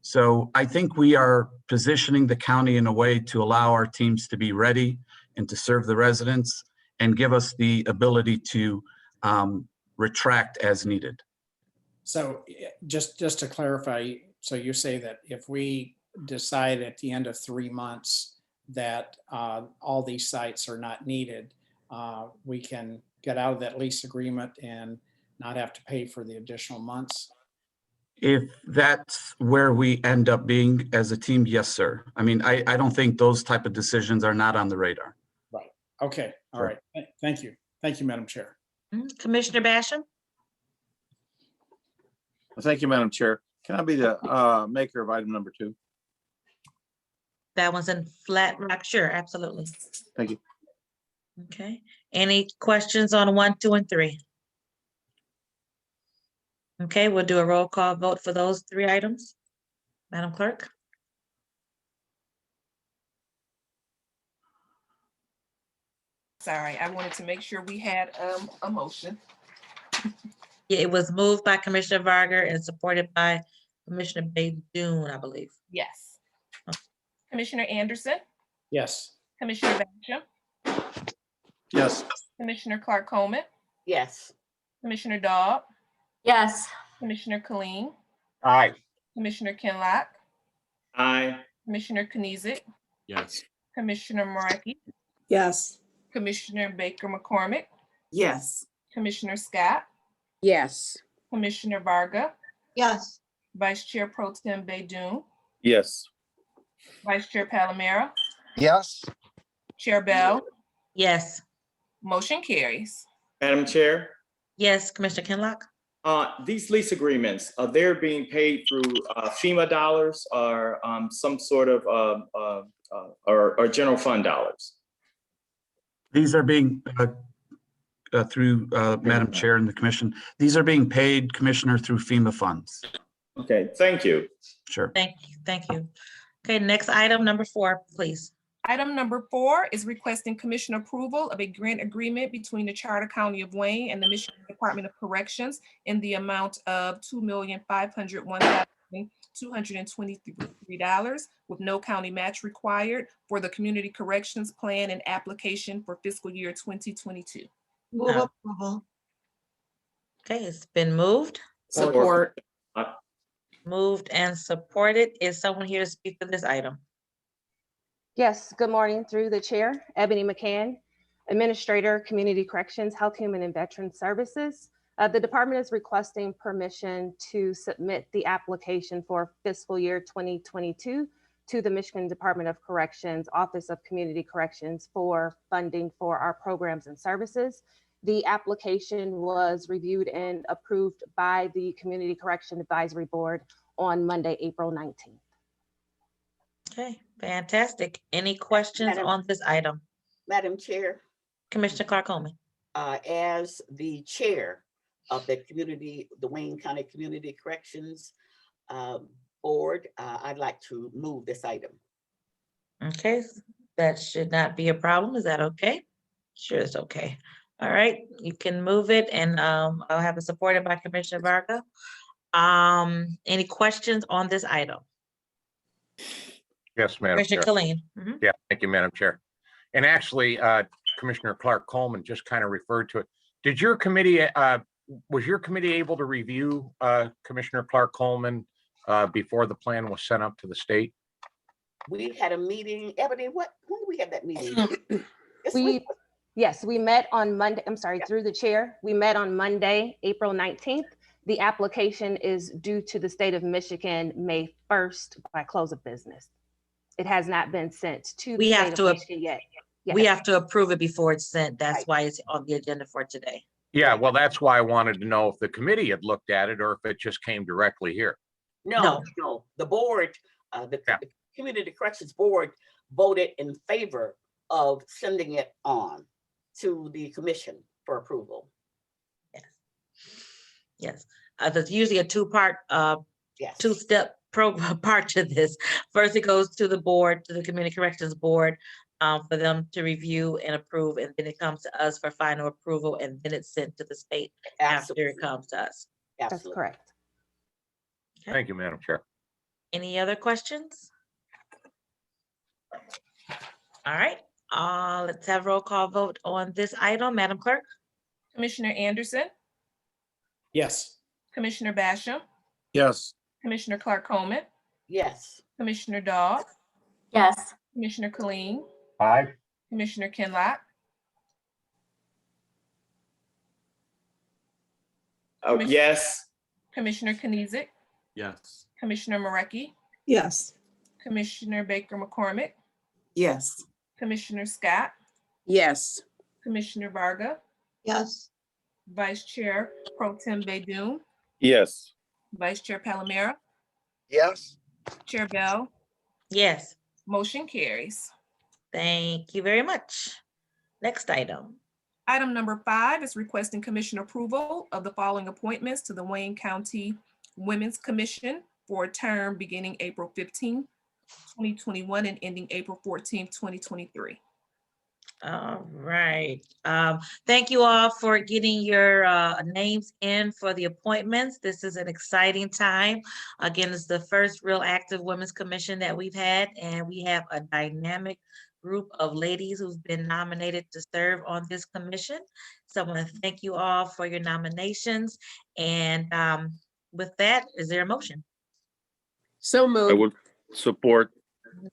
Speaker 15: So I think we are positioning the county in a way to allow our teams to be ready and to serve the residents and give us the ability to retract as needed.
Speaker 8: So just to clarify, so you say that if we decide at the end of 3 months that all these sites are not needed, we can get out of that lease agreement and not have to pay for the additional months?
Speaker 15: If that's where we end up being as a team, yes, sir. I mean, I don't think those type of decisions are not on the radar.
Speaker 8: Right. Okay. All right. Thank you. Thank you, Madam Chair.
Speaker 1: Commissioner Basham.
Speaker 7: Thank you, Madam Chair. Can I be the maker of item number 2?
Speaker 1: That one's in Flat Rock. Sure, absolutely.
Speaker 7: Thank you.
Speaker 1: Okay. Any questions on 1, 2, and 3? Okay, we'll do a roll call vote for those 3 items. Madam Clerk?
Speaker 2: Sorry, I wanted to make sure we had a motion.
Speaker 1: Yeah, it was moved by Commissioner Varga and supported by Commissioner Baydun, I believe.
Speaker 2: Yes. Commissioner Anderson,
Speaker 8: Yes.
Speaker 2: Commissioner Basham,
Speaker 7: Yes.
Speaker 2: Commissioner Clark Coleman,
Speaker 9: Yes.
Speaker 2: Commissioner Dodd,
Speaker 16: Yes.
Speaker 2: Commissioner Killeen,
Speaker 7: Aye.
Speaker 2: Commissioner Kinlock,
Speaker 12: Aye.
Speaker 2: Commissioner Kniezek,
Speaker 7: Yes.
Speaker 2: Commissioner Markey,
Speaker 11: Yes.
Speaker 2: Commissioner Baker McCormick,
Speaker 11: Yes.
Speaker 2: Commissioner Scott,
Speaker 4: Yes.
Speaker 2: Commissioner Varga,
Speaker 13: Yes.
Speaker 2: Vice Chair Pro Tem Baydun,
Speaker 3: Yes.
Speaker 2: Vice Chair Palomero,
Speaker 6: Yes.
Speaker 2: Chair Bell,
Speaker 1: Yes.
Speaker 2: motion carries.
Speaker 12: Madam Chair,
Speaker 1: Yes, Commissioner Kinlock?
Speaker 12: these lease agreements, they're being paid through FEMA dollars or some sort of or general fund dollars.
Speaker 15: These are being through Madam Chair and the Commission. These are being paid, Commissioner, through FEMA funds.
Speaker 12: Okay, thank you.
Speaker 15: Sure.
Speaker 1: Thank you. Thank you. Okay, next item, number 4, please.
Speaker 2: Item number 4 is requesting commission approval of a grant agreement between the Charter County of Wayne and the Michigan Department of Corrections in the amount of $2,501,223 with no county match required for the Community Corrections Plan and application for fiscal year 2022.
Speaker 13: Move
Speaker 1: No.
Speaker 13: approval.
Speaker 1: Okay, it's been moved.
Speaker 9: Support.
Speaker 1: Moved and supported. Is someone here to speak to this item?
Speaker 16: Yes, good morning through the chair, Ebony McCann, Administrator, Community Corrections, Health, Human and Veteran Services. The department is requesting permission to submit the application for fiscal year 2022 to the Michigan Department of Corrections, Office of Community Corrections for funding for our programs and services. The application was reviewed and approved by the Community Correction Advisory Board on Monday, April 19th.
Speaker 1: Okay, fantastic. Any questions on this item?
Speaker 9: Madam Chair,
Speaker 1: Commissioner Clark Coleman.
Speaker 9: as the chair of the Wayne County Community Corrections Board, I'd like to move this item.
Speaker 1: Okay, That should not be a problem. Is that okay? Sure, it's okay. All right, you can move it and I'll have it supported by Commissioner Varga. Any questions on this item?
Speaker 17: Yes, Madam
Speaker 1: Commissioner
Speaker 17: Chair.
Speaker 1: Colleen. Mhm.
Speaker 17: Yeah, thank you, Madam Chair. And actually, Commissioner Clark Coleman just kind of referred to it. Did your committee, was your committee able to review Commissioner Clark Coleman before the plan was sent up to the state?
Speaker 9: We had a meeting, Ebony, when did we have that meeting? This week?
Speaker 16: Yes, we met on Monday. I'm sorry, through the chair. We met on Monday, April 19th. The application is due to the state of Michigan May 1st by close of business. It has not been sent to the
Speaker 1: We have
Speaker 16: state of
Speaker 1: to,
Speaker 16: Michigan yet.
Speaker 1: we
Speaker 16: Yes.
Speaker 1: have to approve it before it's sent. That's why it's on the agenda for today.
Speaker 17: Yeah, well, that's why I wanted to know if the committee had looked at it or if it just came directly here.
Speaker 9: No, the board, the Community Corrections Board voted in favor of sending it on to the commission for approval.
Speaker 1: Yes, there's usually a two-part,
Speaker 9: Yes.
Speaker 1: two-step part to this. First, it goes to the board, to the Community Corrections Board, for them to review and approve, and then it comes to us for final approval, and then it's sent to the state after it comes to us.
Speaker 16: That's correct.
Speaker 17: Thank you, Madam Chair.
Speaker 1: Any other questions? All right, let's have roll call vote on this item. Madam Clerk?
Speaker 2: Commissioner Anderson,
Speaker 8: Yes.
Speaker 2: Commissioner Basham,
Speaker 7: Yes.
Speaker 2: Commissioner Clark Coleman,
Speaker 9: Yes.
Speaker 2: Commissioner Daw,
Speaker 18: Yes.
Speaker 2: Commissioner Colleen,
Speaker 17: Aye.
Speaker 2: Commissioner Kinlock,
Speaker 12: Oh, yes.
Speaker 2: Commissioner Kniezek,
Speaker 5: Yes.
Speaker 2: Commissioner Marecki,
Speaker 11: Yes.
Speaker 2: Commissioner Baker McCormick,
Speaker 11: Yes.
Speaker 2: Commissioner Scott,
Speaker 4: Yes.
Speaker 2: Commissioner Varga,
Speaker 13: Yes.
Speaker 2: Vice Chair Pro Tem Baydoun,
Speaker 3: Yes.
Speaker 2: Vice Chair Palomera,
Speaker 6: Yes.
Speaker 2: Chair Bell,
Speaker 1: Yes.
Speaker 2: motion carries.
Speaker 1: Thank you very much. Next item.
Speaker 2: Item number 5 is requesting commission approval of the following appointments to the Wayne County Women's Commission for a term beginning April 15, 2021 and ending April 14, 2023.
Speaker 1: All right. Thank you all for getting your names in for the appointments. This is an exciting time. Again, it's the first real active Women's Commission that we've had, and we have a dynamic group of ladies who've been nominated to serve on this commission. So I want to thank you all for your nominations. And with that, is there a motion?
Speaker 4: So
Speaker 3: I
Speaker 4: moved.
Speaker 3: would support.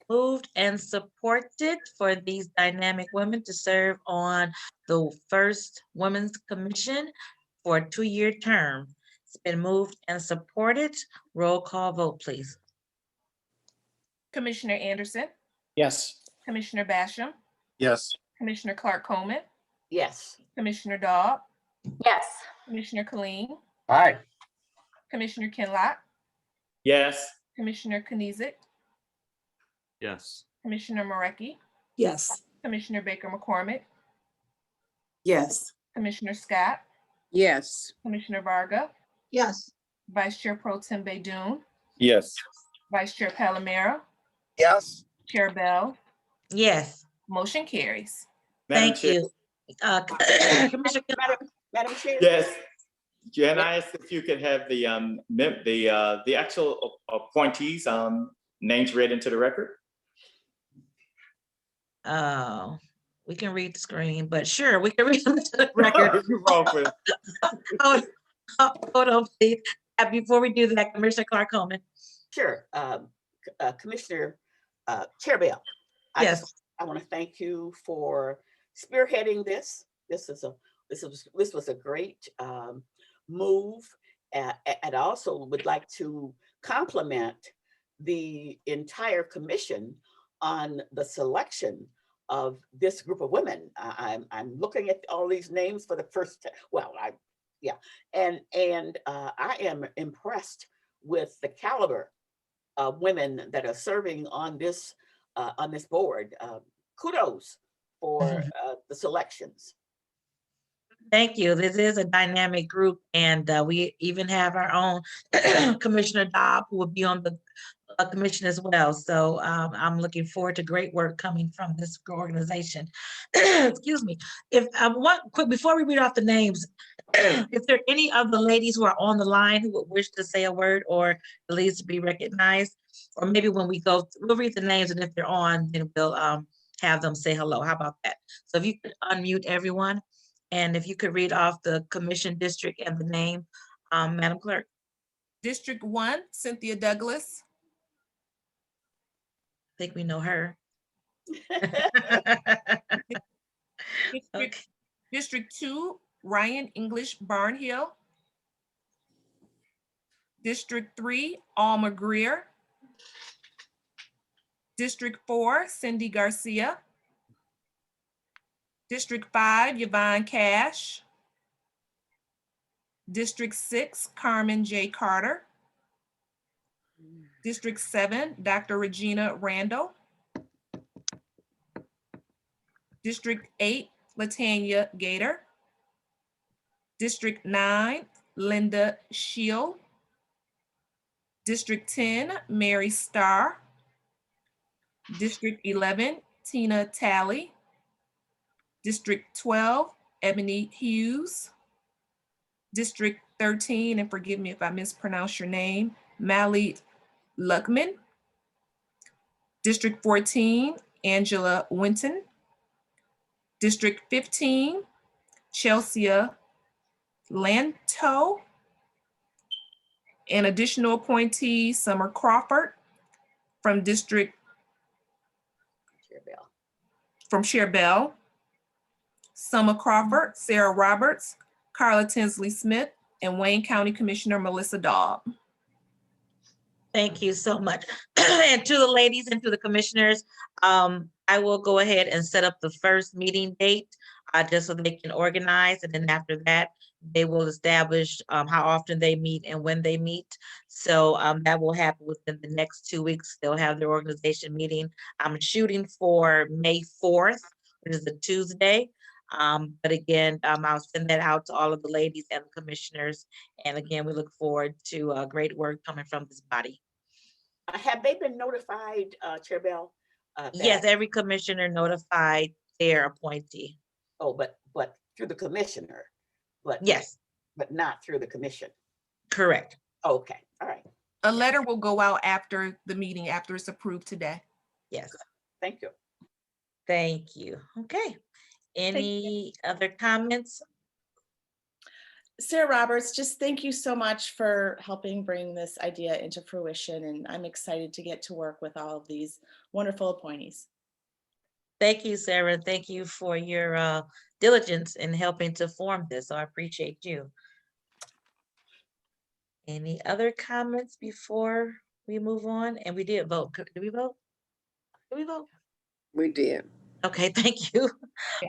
Speaker 1: Moved and supported for these dynamic women to serve on the first Women's Commission for a 2-year term. It's been moved and supported. Roll call vote, please.
Speaker 2: Commissioner Anderson,
Speaker 8: Yes.
Speaker 2: Commissioner Basham,
Speaker 7: Yes.
Speaker 2: Commissioner Clark Coleman,
Speaker 9: Yes.
Speaker 2: Commissioner Daw,
Speaker 18: Yes.
Speaker 2: Commissioner Colleen,
Speaker 17: Aye.
Speaker 2: Commissioner Kinlock,
Speaker 12: Yes.
Speaker 2: Commissioner Kniezek,
Speaker 5: Yes.
Speaker 2: Commissioner Marecki,
Speaker 11: Yes.
Speaker 2: Commissioner Baker McCormick,
Speaker 11: Yes.
Speaker 2: Commissioner Scott,
Speaker 4: Yes.
Speaker 2: Commissioner Varga,
Speaker 13: Yes.
Speaker 2: Vice Chair Pro Tem Baydoun,
Speaker 3: Yes.
Speaker 2: Vice Chair Palomera,
Speaker 6: Yes.
Speaker 2: Chair Bell,
Speaker 1: Yes,
Speaker 2: motion carries.
Speaker 12: Madam
Speaker 1: thank
Speaker 12: Chair.
Speaker 1: you. Commissioner Kinlock.
Speaker 9: Madam Chair?
Speaker 12: Yes. Jen, I asked if you could have the actual appointees names read into the record.
Speaker 1: Oh, we can read the screen, but sure, we can read them to the record.
Speaker 12: You're wrong with it.
Speaker 1: Hold on, please. Before we do that, Commissioner Clark Coleman.
Speaker 9: Sure. Commissioner Chair Bell.
Speaker 1: Yes.
Speaker 9: I want to thank you for spearheading this. This was a great move. And I also would like to compliment the entire commission on the selection of this group of women. I'm looking at all these names for the first time. Well, and I am impressed with the caliber of women that are serving on this board. Kudos for the selections.
Speaker 1: Thank you. This is a dynamic group, and we even have our own Commissioner Dobb, who will be on the commission as well. So I'm looking forward to great work coming from this organization. Excuse me. If one quick before we read off the names, is there any of the ladies who are on the line who would wish to say a word or at least be recognized? Or maybe when we go, we'll read the names, and if they're on, then we'll have them say hello. How about that? So if you could unmute everyone, and if you could read off the commission district and the name, Madam Clerk.
Speaker 2: District 1, Cynthia Douglas.
Speaker 1: I think we know her.
Speaker 2: District 2, Ryan English Barnhill. District 3, Alma Greer. District 4, Cindy Garcia. District 5, Yvonne Cash. District 6, Carmen J. Carter. District 7, Dr. Regina Randall. District 8, Latanya Gator. District 9, Linda Shield. District 10, Mary Starr. District 11, Tina Talley. District 12, Ebony Hughes. District 13, and forgive me if I mispronounce your name, Mally Luckman. District 14, Angela Winton. District 15, Chelsea Lanto. An additional appointee, Summer Crawford from District from Cherville. Summer Crawford, Sarah Roberts, Carla Tinsley Smith, and Wayne County Commissioner Melissa Daub.
Speaker 1: Thank you so much. And to the ladies and to the commissioners, I will go ahead and set up the first meeting date just so they can organize. And then after that, they will establish how often they meet and when they meet. So that will happen within the next 2 weeks. They'll have their organization meeting. I'm shooting for May 4th, which is a Tuesday. But again, I'll send that out to all of the ladies and the commissioners. And again, we look forward to great work coming from this body.
Speaker 9: Have they been notified, Chair Bell?
Speaker 1: Yes, every commissioner notified their appointee.
Speaker 9: Oh, but through the commissioner, but
Speaker 1: yes,
Speaker 9: but not through the commission.
Speaker 1: Correct.
Speaker 9: Okay, all right.
Speaker 2: A letter will go out after the meeting, after it's approved today.
Speaker 1: Yes.
Speaker 9: Thank you.
Speaker 1: Thank you. Okay. Any other comments?
Speaker 18: Sarah Roberts, just thank you so much for helping bring this idea into fruition. And I'm excited to get to work with all of these wonderful appointees.
Speaker 1: Thank you, Sarah. Thank you for your diligence in helping to form this. So I appreciate you. Any other comments before we move on? And we did vote. Did we vote? Did we vote?
Speaker 4: We did.
Speaker 1: Okay, thank you.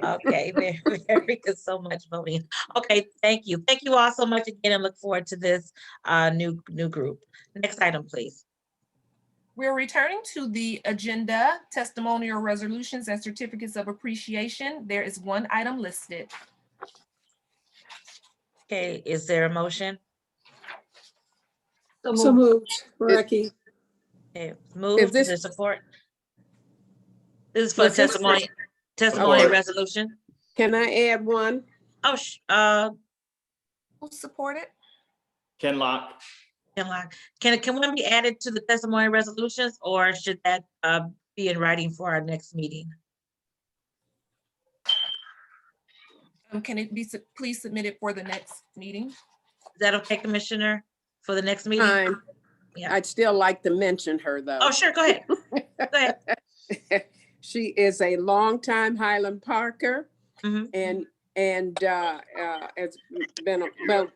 Speaker 1: Okay, very good. So much voting. Okay, thank you. Thank you all so much again, and look forward to this new group. Next item, please.
Speaker 2: We're returning to the agenda, testimonial resolutions and certificates of appreciation. There is one item listed.
Speaker 1: Okay, is there a motion?
Speaker 4: So moved, Becky.
Speaker 1: Okay, move.
Speaker 4: this-
Speaker 1: Is there support? This is for
Speaker 4: Was this-
Speaker 1: testimony
Speaker 4: Okay.
Speaker 1: resolution.
Speaker 4: Can I add one?
Speaker 1: Oh,
Speaker 2: Who supported?
Speaker 12: Ken Lock.
Speaker 1: Can one be added to the testimony resolutions, or should that be in writing for our next meeting?
Speaker 2: Can it be please submit it for the next meeting?
Speaker 1: Is that okay, Commissioner, for the next meeting?
Speaker 4: Fine.
Speaker 1: Yeah.
Speaker 4: I'd still like to mention her though.
Speaker 1: Oh, sure, go ahead. Go ahead.
Speaker 4: She is a longtime Highland Parker,
Speaker 1: Mhm.
Speaker 4: and it's been well.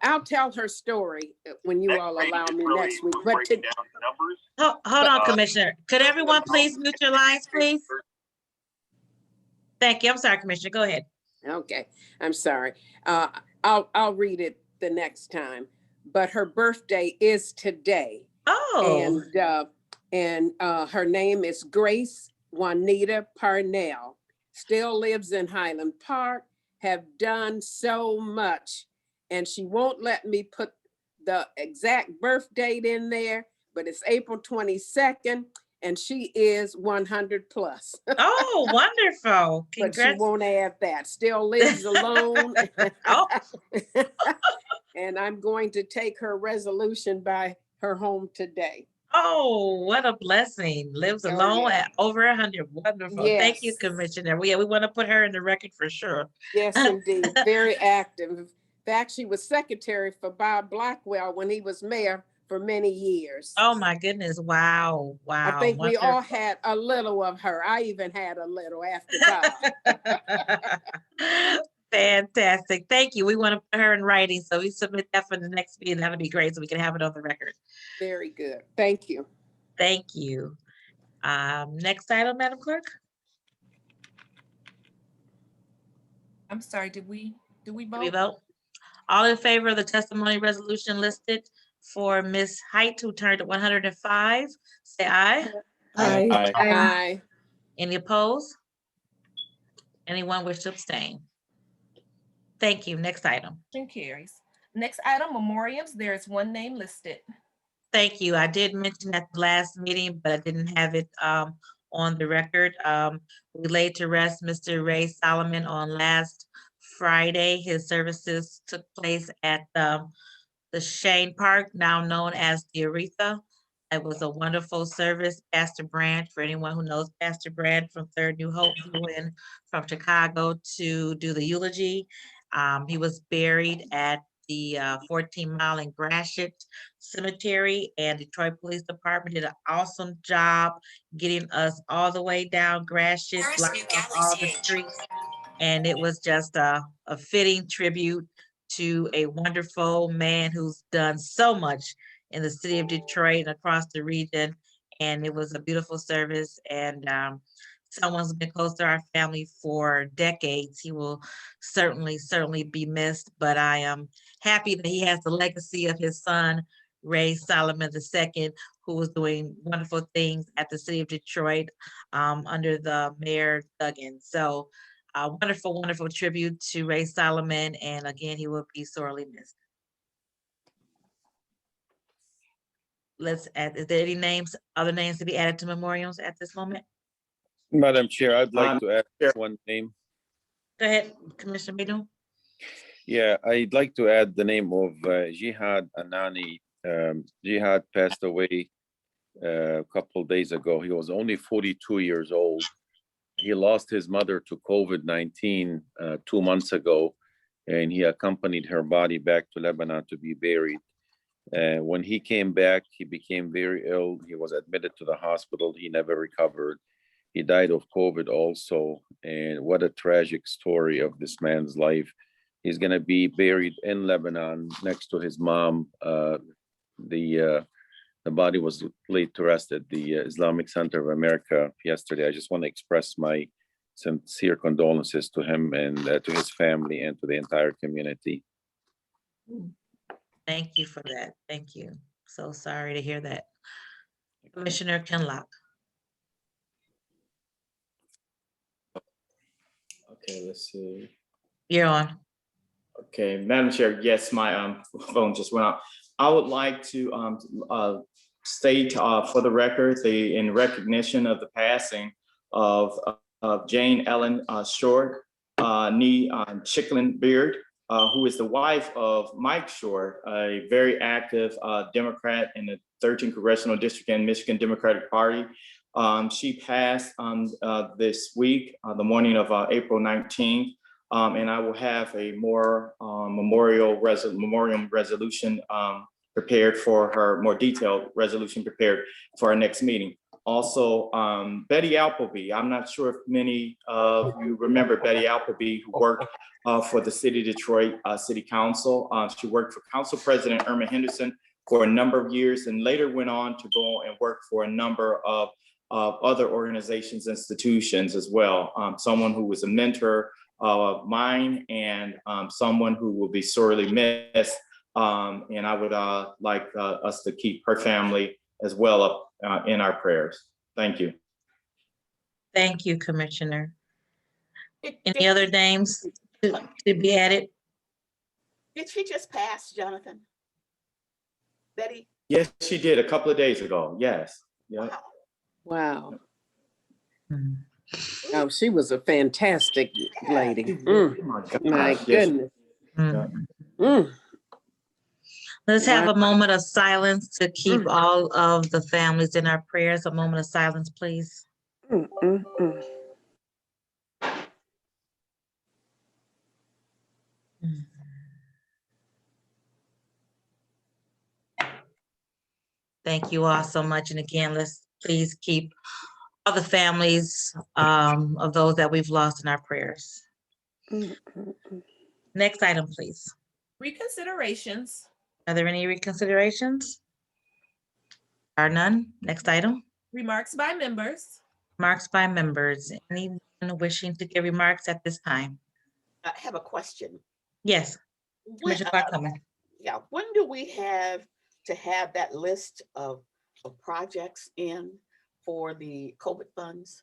Speaker 4: I'll tell her story when you all allow me next week. But
Speaker 1: Hold on, Commissioner. Could everyone please mute your lines, please? Thank you. I'm sorry, Commissioner. Go ahead.
Speaker 4: okay, I'm sorry. I'll read it the next time. But her birthday is today.
Speaker 1: Oh.
Speaker 4: And her name is Grace Juanita Parnell. Still lives in Highland Park, have done so much. And she won't let me put the exact birth date in there, but it's April 22nd, and she is 100 plus.
Speaker 1: Oh, wonderful.
Speaker 4: But she
Speaker 1: Congrats.
Speaker 4: won't add that. Still lives alone.
Speaker 1: Oh.
Speaker 4: And I'm going to take her resolution by her home today.
Speaker 1: Oh, what a blessing. Lives
Speaker 4: Oh,
Speaker 1: alone
Speaker 4: yeah.
Speaker 1: at over 100. Wonderful. Thank you,
Speaker 4: Yes.
Speaker 1: Commissioner. We want to put her in the record for sure.
Speaker 4: Yes, indeed. Very active. In fact, she was secretary for Bob Blackwell when he was mayor for many years.
Speaker 1: Oh my goodness. Wow.
Speaker 4: I
Speaker 1: Wow.
Speaker 4: think we all
Speaker 1: Wonderful.
Speaker 4: had a little of her. I even had a little after Bob.
Speaker 1: Fantastic. Thank you. We want to put her in writing. So we submit that for the next meeting. That'll be great. So we can have it on the record.
Speaker 4: Very good. Thank you.
Speaker 1: Thank you. Next item, Madam Clerk.
Speaker 2: I'm sorry, did we
Speaker 1: Do we
Speaker 2: vote?
Speaker 1: vote? All in favor of the testimony resolution listed for Ms. Height, who turned 105, say aye.
Speaker 4: Aye. Aye.
Speaker 1: Any opposed? Anyone wish to abstain? Thank you. Next item.
Speaker 2: Motion carries. Next item, memoriams. There is one name listed.
Speaker 1: Thank you. I did mention at the last meeting, but I didn't have it on the record. We laid to rest Mr. Ray Solomon on last Friday. His services took place at the Shane Park, now known as the Aretha. It was a wonderful service. Pastor Brandt, for anyone who knows Pastor Brandt from Third New Hope, flew in from Chicago to do the eulogy. He was buried at the 14 Mile and Gratiot Cemetery, and Detroit Police Department did an awesome job getting us all the way down Gratiot, blocking off all the streets. And it was just a fitting tribute to a wonderful man who's done so much in the city of Detroit and across the region. And it was a beautiful service. And someone's been close to our family for decades. He will certainly be missed, but I am happy that he has the legacy of his son, Ray Solomon II, who was doing wonderful things at the city of Detroit under the Mayor Duggan. So a wonderful tribute to Ray Solomon. And again, he will be sorely missed. Let's add, is there any names, other names to be added to memorials at this moment?
Speaker 3: Madam Chair, I'd like to add one name.
Speaker 1: Go ahead, Commissioner Bidun.
Speaker 3: Yeah, I'd like to add the name of Jihad Anani. Jihad passed away a couple of days ago. He was only 42 years old. He lost his mother to COVID-19 2 months ago, and he accompanied her body back to Lebanon to be buried. When he came back, he became very ill. He was admitted to the hospital. He never recovered. He died of COVID also. And what a tragic story of this man's life. He's going to be buried in Lebanon next to his mom. The body was laid to rest at the Islamic Center of America yesterday. I just want to express my sincere condolences to him and to his family and to the entire community.
Speaker 1: Thank you for that. Thank you. So sorry to hear that. Commissioner Kinlock.
Speaker 12: Okay, let's see.
Speaker 1: You're on.
Speaker 12: Okay, Madam Chair, yes, my phone just went out. I would like to state for the record, in recognition of the passing of Jane Ellen Short, nee Chicklin Beard, who is the wife of Mike Short, a very active Democrat in the 13th Congressional District and Michigan Democratic Party. She passed this week, the morning of April 19th. And I will have a more memorial resolution prepared for her, more detailed resolution prepared for our next meeting. Also, Betty Appleby, I'm not sure if many of you remember Betty Appleby, who worked for the City of Detroit City Council. She worked for Council President Irma Henderson for a number of years and later went on to go and work for a number of other organizations, institutions as well. Someone who was a mentor of mine and someone who will be sorely missed. And I would like us to keep her family as well up in our prayers. Thank you.
Speaker 1: Thank you, Commissioner. Any other names to be added?
Speaker 9: Did she just pass, Jonathan? Betty?
Speaker 12: Yes, she did a couple of days ago. Yes. Yeah.
Speaker 4: Wow.
Speaker 1: Mhm.
Speaker 4: Oh, she was a fantastic lady.
Speaker 12: Oh my
Speaker 4: My
Speaker 12: gosh, yes.
Speaker 4: goodness.
Speaker 1: Mhm.
Speaker 4: Mm.
Speaker 1: Let's have
Speaker 4: Wow.
Speaker 1: a moment of silence to keep all of the families in our prayers. A moment of silence, please.
Speaker 4: Mm, mm, mm.
Speaker 1: Thank you all so much. And again, let's please keep all the families of those that we've lost in our prayers.
Speaker 4: Mm, mm, mm.
Speaker 1: Next item, please.
Speaker 2: Reconsiderations.
Speaker 1: Are there any reconsiderations? Are none? Next item.
Speaker 2: Remarks by members.
Speaker 1: Remarks by members. Anyone wishing to give remarks at this time?
Speaker 9: I have a question.
Speaker 1: Yes,
Speaker 9: When,
Speaker 1: Commissioner Clark Coleman.
Speaker 9: yeah, when do we have to have that list of projects in for the COVID funds?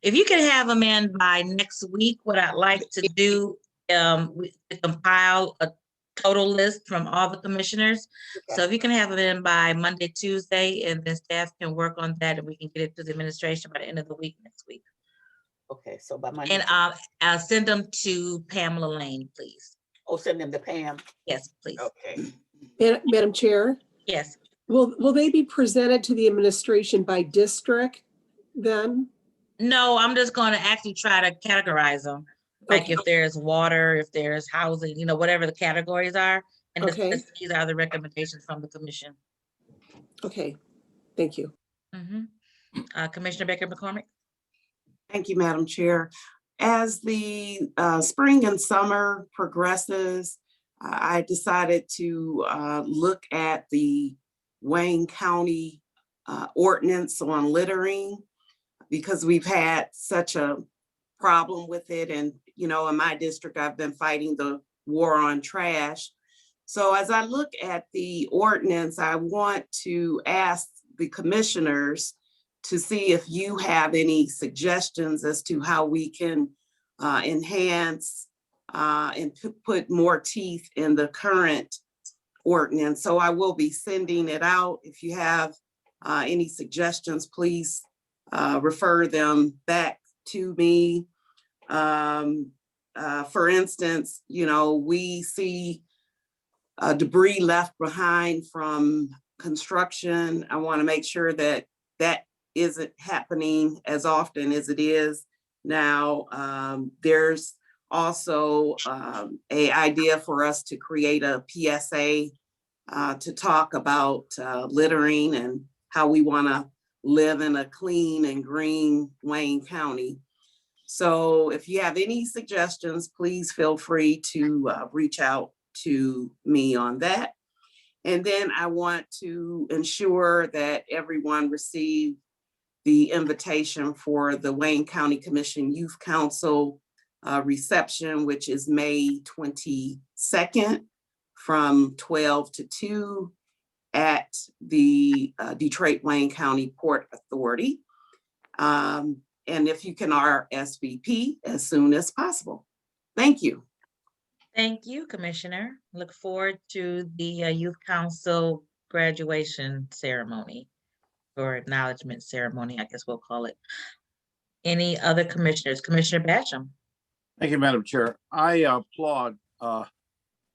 Speaker 1: If you can have them in by next week, what I'd like to do, to compile a total list from all the commissioners. So if you can have them in by Monday, Tuesday, and then staff can work on that and we can get it to the administration by the end of the week next week.
Speaker 9: Okay, so by Monday.
Speaker 1: And I'll send them to Pamela Lane, please.
Speaker 9: Oh, send them to Pam?
Speaker 1: Yes, please.
Speaker 9: Okay.
Speaker 4: Madam Chair,
Speaker 1: Yes.
Speaker 4: will they be presented to the administration by district then?
Speaker 1: No, I'm just going to actually try to categorize them. Like
Speaker 4: Okay.
Speaker 1: if there's water, if there's housing, you know, whatever the categories are. And
Speaker 4: Okay.
Speaker 1: these are the recommendations from the commission.
Speaker 4: Okay, thank you.
Speaker 1: Commissioner Baker McCormick.
Speaker 11: Thank you, Madam Chair. As the spring and summer progresses, I decided to look at the Wayne County ordinance on littering because we've had such a problem with it. And, you know, in my district, I've been fighting the war on trash. So as I look at the ordinance, I want to ask the commissioners to see if you have any suggestions as to how we can enhance and put more teeth in the current ordinance. So I will be sending it out. If you have any suggestions, please refer them back to me. For instance, you know, we see debris left behind from construction. I want to make sure that that isn't happening as often as it is now. There's also a idea for us to create a PSA to talk about littering and how we want to live in a clean and green Wayne County. So if you have any suggestions, please feel free to reach out to me on that. And then I want to ensure that everyone received the invitation for the Wayne County Commission Youth Council reception, which is May 22nd from 12 to 2 at the Detroit Wayne County Port Authority. And if you can RSVP as soon as possible. Thank you.
Speaker 1: Thank you, Commissioner. Look forward to the Youth Council graduation ceremony or acknowledgement ceremony, I guess we'll call it. Any other commissioners? Commissioner Basham.
Speaker 7: Thank you, Madam Chair. I applaud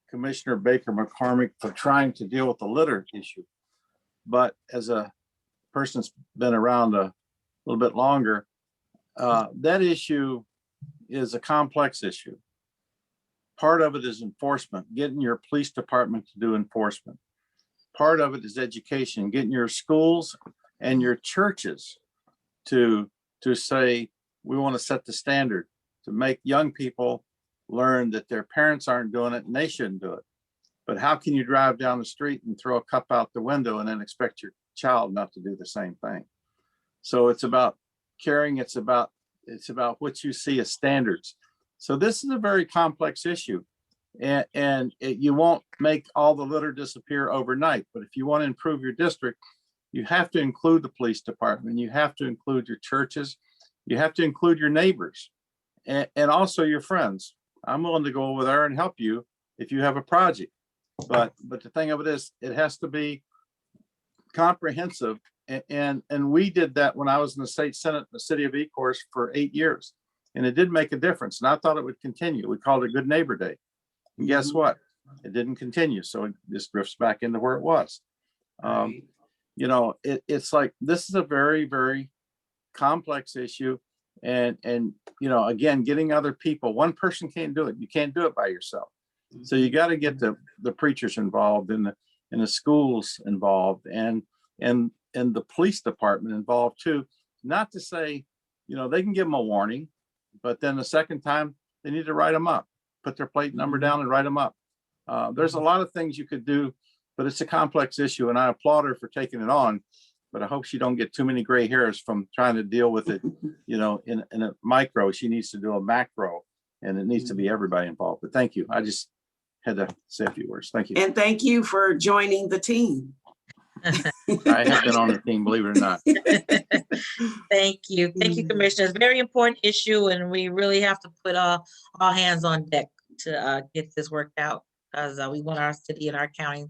Speaker 7: Commissioner Baker McCormick for trying to deal with the litter issue. But as a person that's been around a little bit longer, that issue is a complex issue. Part of it is enforcement, getting your police department to do enforcement. Part of it is education, getting your schools and your churches to say, we want to set the standard, to make young people learn that their parents aren't doing it and they shouldn't do it. But how can you drive down the street and throw a cup out the window and then expect your child not to do the same thing? So it's about caring, it's about what you see as standards. So this is a very complex issue, and you won't make all the litter disappear overnight. But if you want to improve your district, you have to include the police department, you have to include your churches, you have to include your neighbors, and also your friends. I'm willing to go over there and help you if you have a project. But the thing of it is, it has to be comprehensive. And we did that when I was in the state senate in the city of Ecorse for 8 years. And it did make a difference. And I thought it would continue. We called it Good Neighbor Day. And guess what? It didn't continue. So it just drifts back into where it was. You know, it's like, this is a very, very complex issue. And, you know, again, getting other people, one person can't do it. You can't do it by yourself. So you got to get the preachers involved and the schools involved and the police department involved too. Not to say, you know, they can give them a warning, but then the second time they need to write them up, put their plate number down and write them up. There's a lot of things you could do, but it's a complex issue and I applaud her for taking it on, but I hope she don't get too many gray hairs from trying to deal with it, you know, in a micro. She needs to do a macro and it needs to be everybody involved. But thank you. I just had to say a few words. Thank you.
Speaker 11: And thank you for joining the team.
Speaker 7: I have been on the team, believe it or not.
Speaker 1: Thank you. Thank you, Commissioners. Very important issue, and we really have to put all hands on deck to get this worked out because we want our city and our county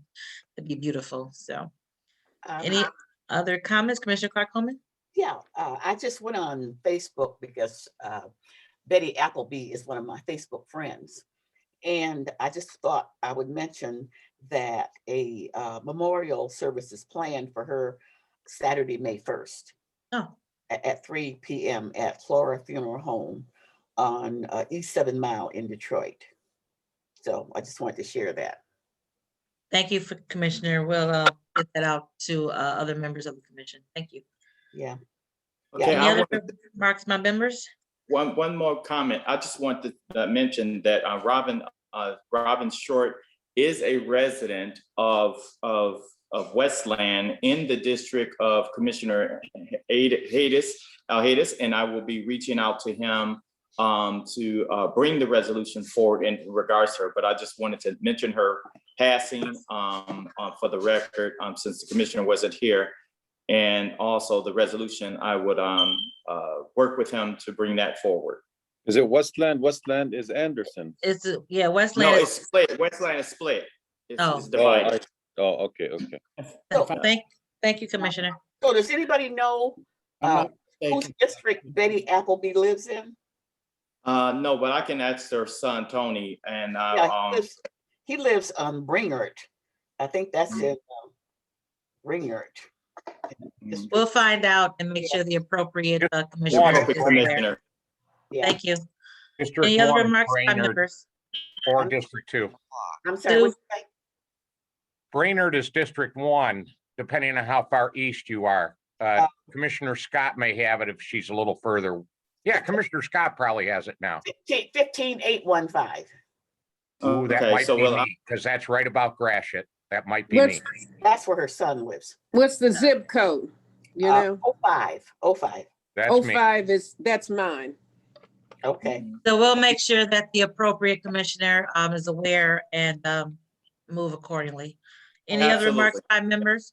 Speaker 1: to be beautiful. So any other comments, Commissioner Clark-Coleman?
Speaker 9: Yeah, I just went on Facebook because Betty Appleby is one of my Facebook friends. And I just thought I would mention that a memorial service is planned for her Saturday, May 1st.
Speaker 1: Oh.
Speaker 9: At 3 p.m. at Flora Funeral Home on East 7 Mile in Detroit. So I just wanted to share that.
Speaker 1: Thank you, Commissioner. We'll get that out to other members of the commission. Thank you.
Speaker 9: Yeah.
Speaker 12: Okay,
Speaker 1: Any other remarks, my members?
Speaker 12: One more comment. I just want to mention that Robin Short is a resident of Westland in the district of Commissioner Hayes, and I will be reaching out to him to bring the resolution forward in regards to her. But I just wanted to mention her passing for the record, since the commissioner wasn't here. And also the resolution, I would work with him to bring that forward.
Speaker 3: Is it Westland? Westland is Anderson.
Speaker 1: It's yeah, Westland.
Speaker 12: No, it's split. Westland is split. It's divided.
Speaker 3: Okay.
Speaker 9: So,
Speaker 1: thank you, Commissioner.
Speaker 9: So does anybody know whose district Betty Appleby lives in?
Speaker 12: No, but I can ask their son Tony, and
Speaker 9: he lives on Bringert. I think that's in Bringert.
Speaker 1: We'll find out and make sure the appropriate commissioner is there.
Speaker 9: Yeah.
Speaker 1: Thank you.
Speaker 17: District
Speaker 1: Any other
Speaker 17: 1,
Speaker 1: remarks by
Speaker 17: Brainerd,
Speaker 1: members?
Speaker 17: or District 2?
Speaker 9: I'm sorry. What'd you say?
Speaker 17: Brainerd is District 1, depending on how far east you are. Commissioner Scott may have it if she's a little further. Yeah, Commissioner Scott probably has it now.
Speaker 9: 15815.
Speaker 17: Ooh, that
Speaker 12: Okay,
Speaker 17: might
Speaker 12: so
Speaker 17: be
Speaker 12: will
Speaker 17: me, because that's right about Gratiot. That might be me.
Speaker 9: That's where her son lives.
Speaker 4: What's the zip code? You know,
Speaker 9: 05.
Speaker 17: That's me.
Speaker 4: 05 that's mine.
Speaker 9: Okay.
Speaker 1: So we'll make sure that the appropriate commissioner is aware and move accordingly. Any other remarks by members?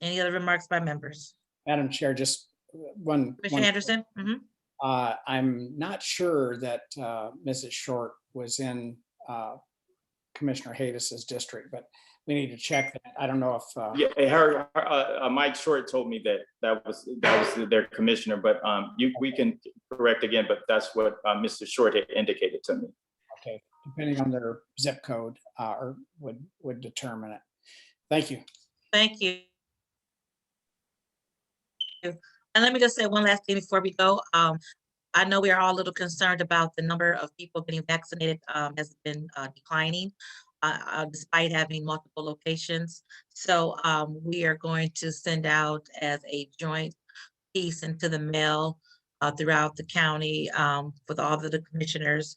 Speaker 1: Any other remarks by members?
Speaker 8: Madam Chair, just one.
Speaker 1: Commissioner Anderson?
Speaker 8: I'm not sure that Mrs. Short was in Commissioner Hayes's district, but we need to check that. I don't know if
Speaker 12: yeah, Mike Short told me that was their commissioner, but we can correct again, but that's what Mr. Short had indicated to me.
Speaker 8: Okay, depending on their zip code, or would determine it. Thank you.
Speaker 1: Thank you. And let me just say one last thing before we go. I know we are all a little concerned about the number of people getting vaccinated has been declining despite having multiple locations. So we are going to send out as a joint piece into the mail throughout the county with all of the commissioners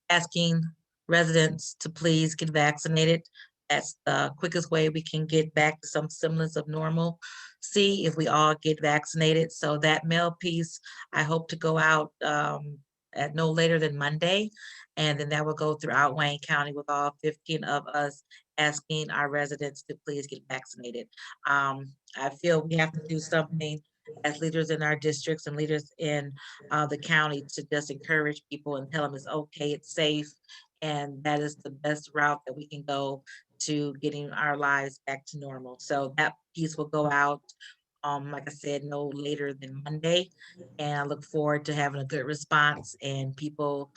Speaker 1: asking residents to please get vaccinated. That's the quickest way we can get back to some semblance of normal. See if we all get vaccinated. So that mail piece, I hope to go out at no later than Monday. And then that will go throughout Wayne County with all 15 of us asking our residents to please get vaccinated. I feel we have to do something as leaders in our districts and leaders in the county to just encourage people and tell them it's okay, it's safe. And that is the best route that we can go to getting our lives back to normal. So that piece will go out, like I said, no later than Monday. And I look forward to having a good response and people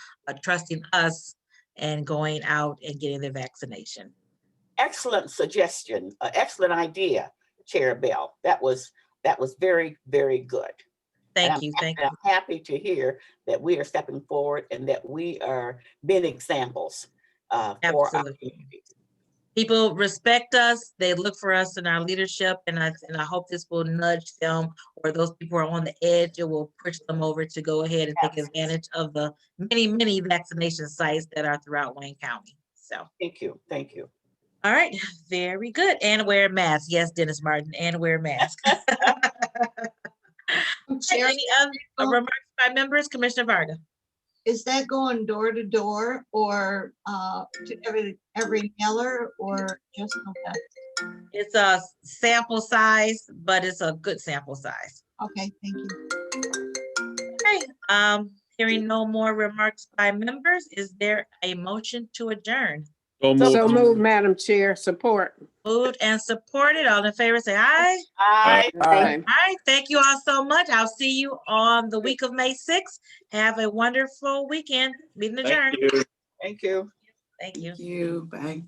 Speaker 1: trusting us and going out and getting their vaccination.
Speaker 9: Excellent suggestion, excellent idea, Chair Bell. That was very, very good.
Speaker 1: Thank you.
Speaker 9: I'm happy to hear that we are stepping forward and that we are being examples for our community.
Speaker 1: People respect us. They look for us in our leadership, and I hope this will nudge them, or those people who are on the edge. It will push them over to go ahead and take advantage of the many vaccination sites that are throughout Wayne County. So
Speaker 9: thank you.
Speaker 1: All right, very good. And wear a mask. Yes, Dennis Martin, and wear a mask. Any other remarks by members? Commissioner Varga.
Speaker 13: Is that going door to door or to every mailer or just okay?
Speaker 1: It's a sample size, but it's a good sample size.
Speaker 13: Okay, thank you.
Speaker 1: Okay, hearing no more remarks by members, is there a motion to adjourn?
Speaker 4: So moved, Madam Chair. Support.
Speaker 1: Moved and supported. All in favor, say aye.
Speaker 9: Aye.
Speaker 4: Aye.
Speaker 1: All right, thank you all so much. I'll see you on the week of May 6th. Have a wonderful weekend. Meeting adjourned.
Speaker 9: Thank you.
Speaker 1: Thank you.
Speaker 11: Thank you. Bye.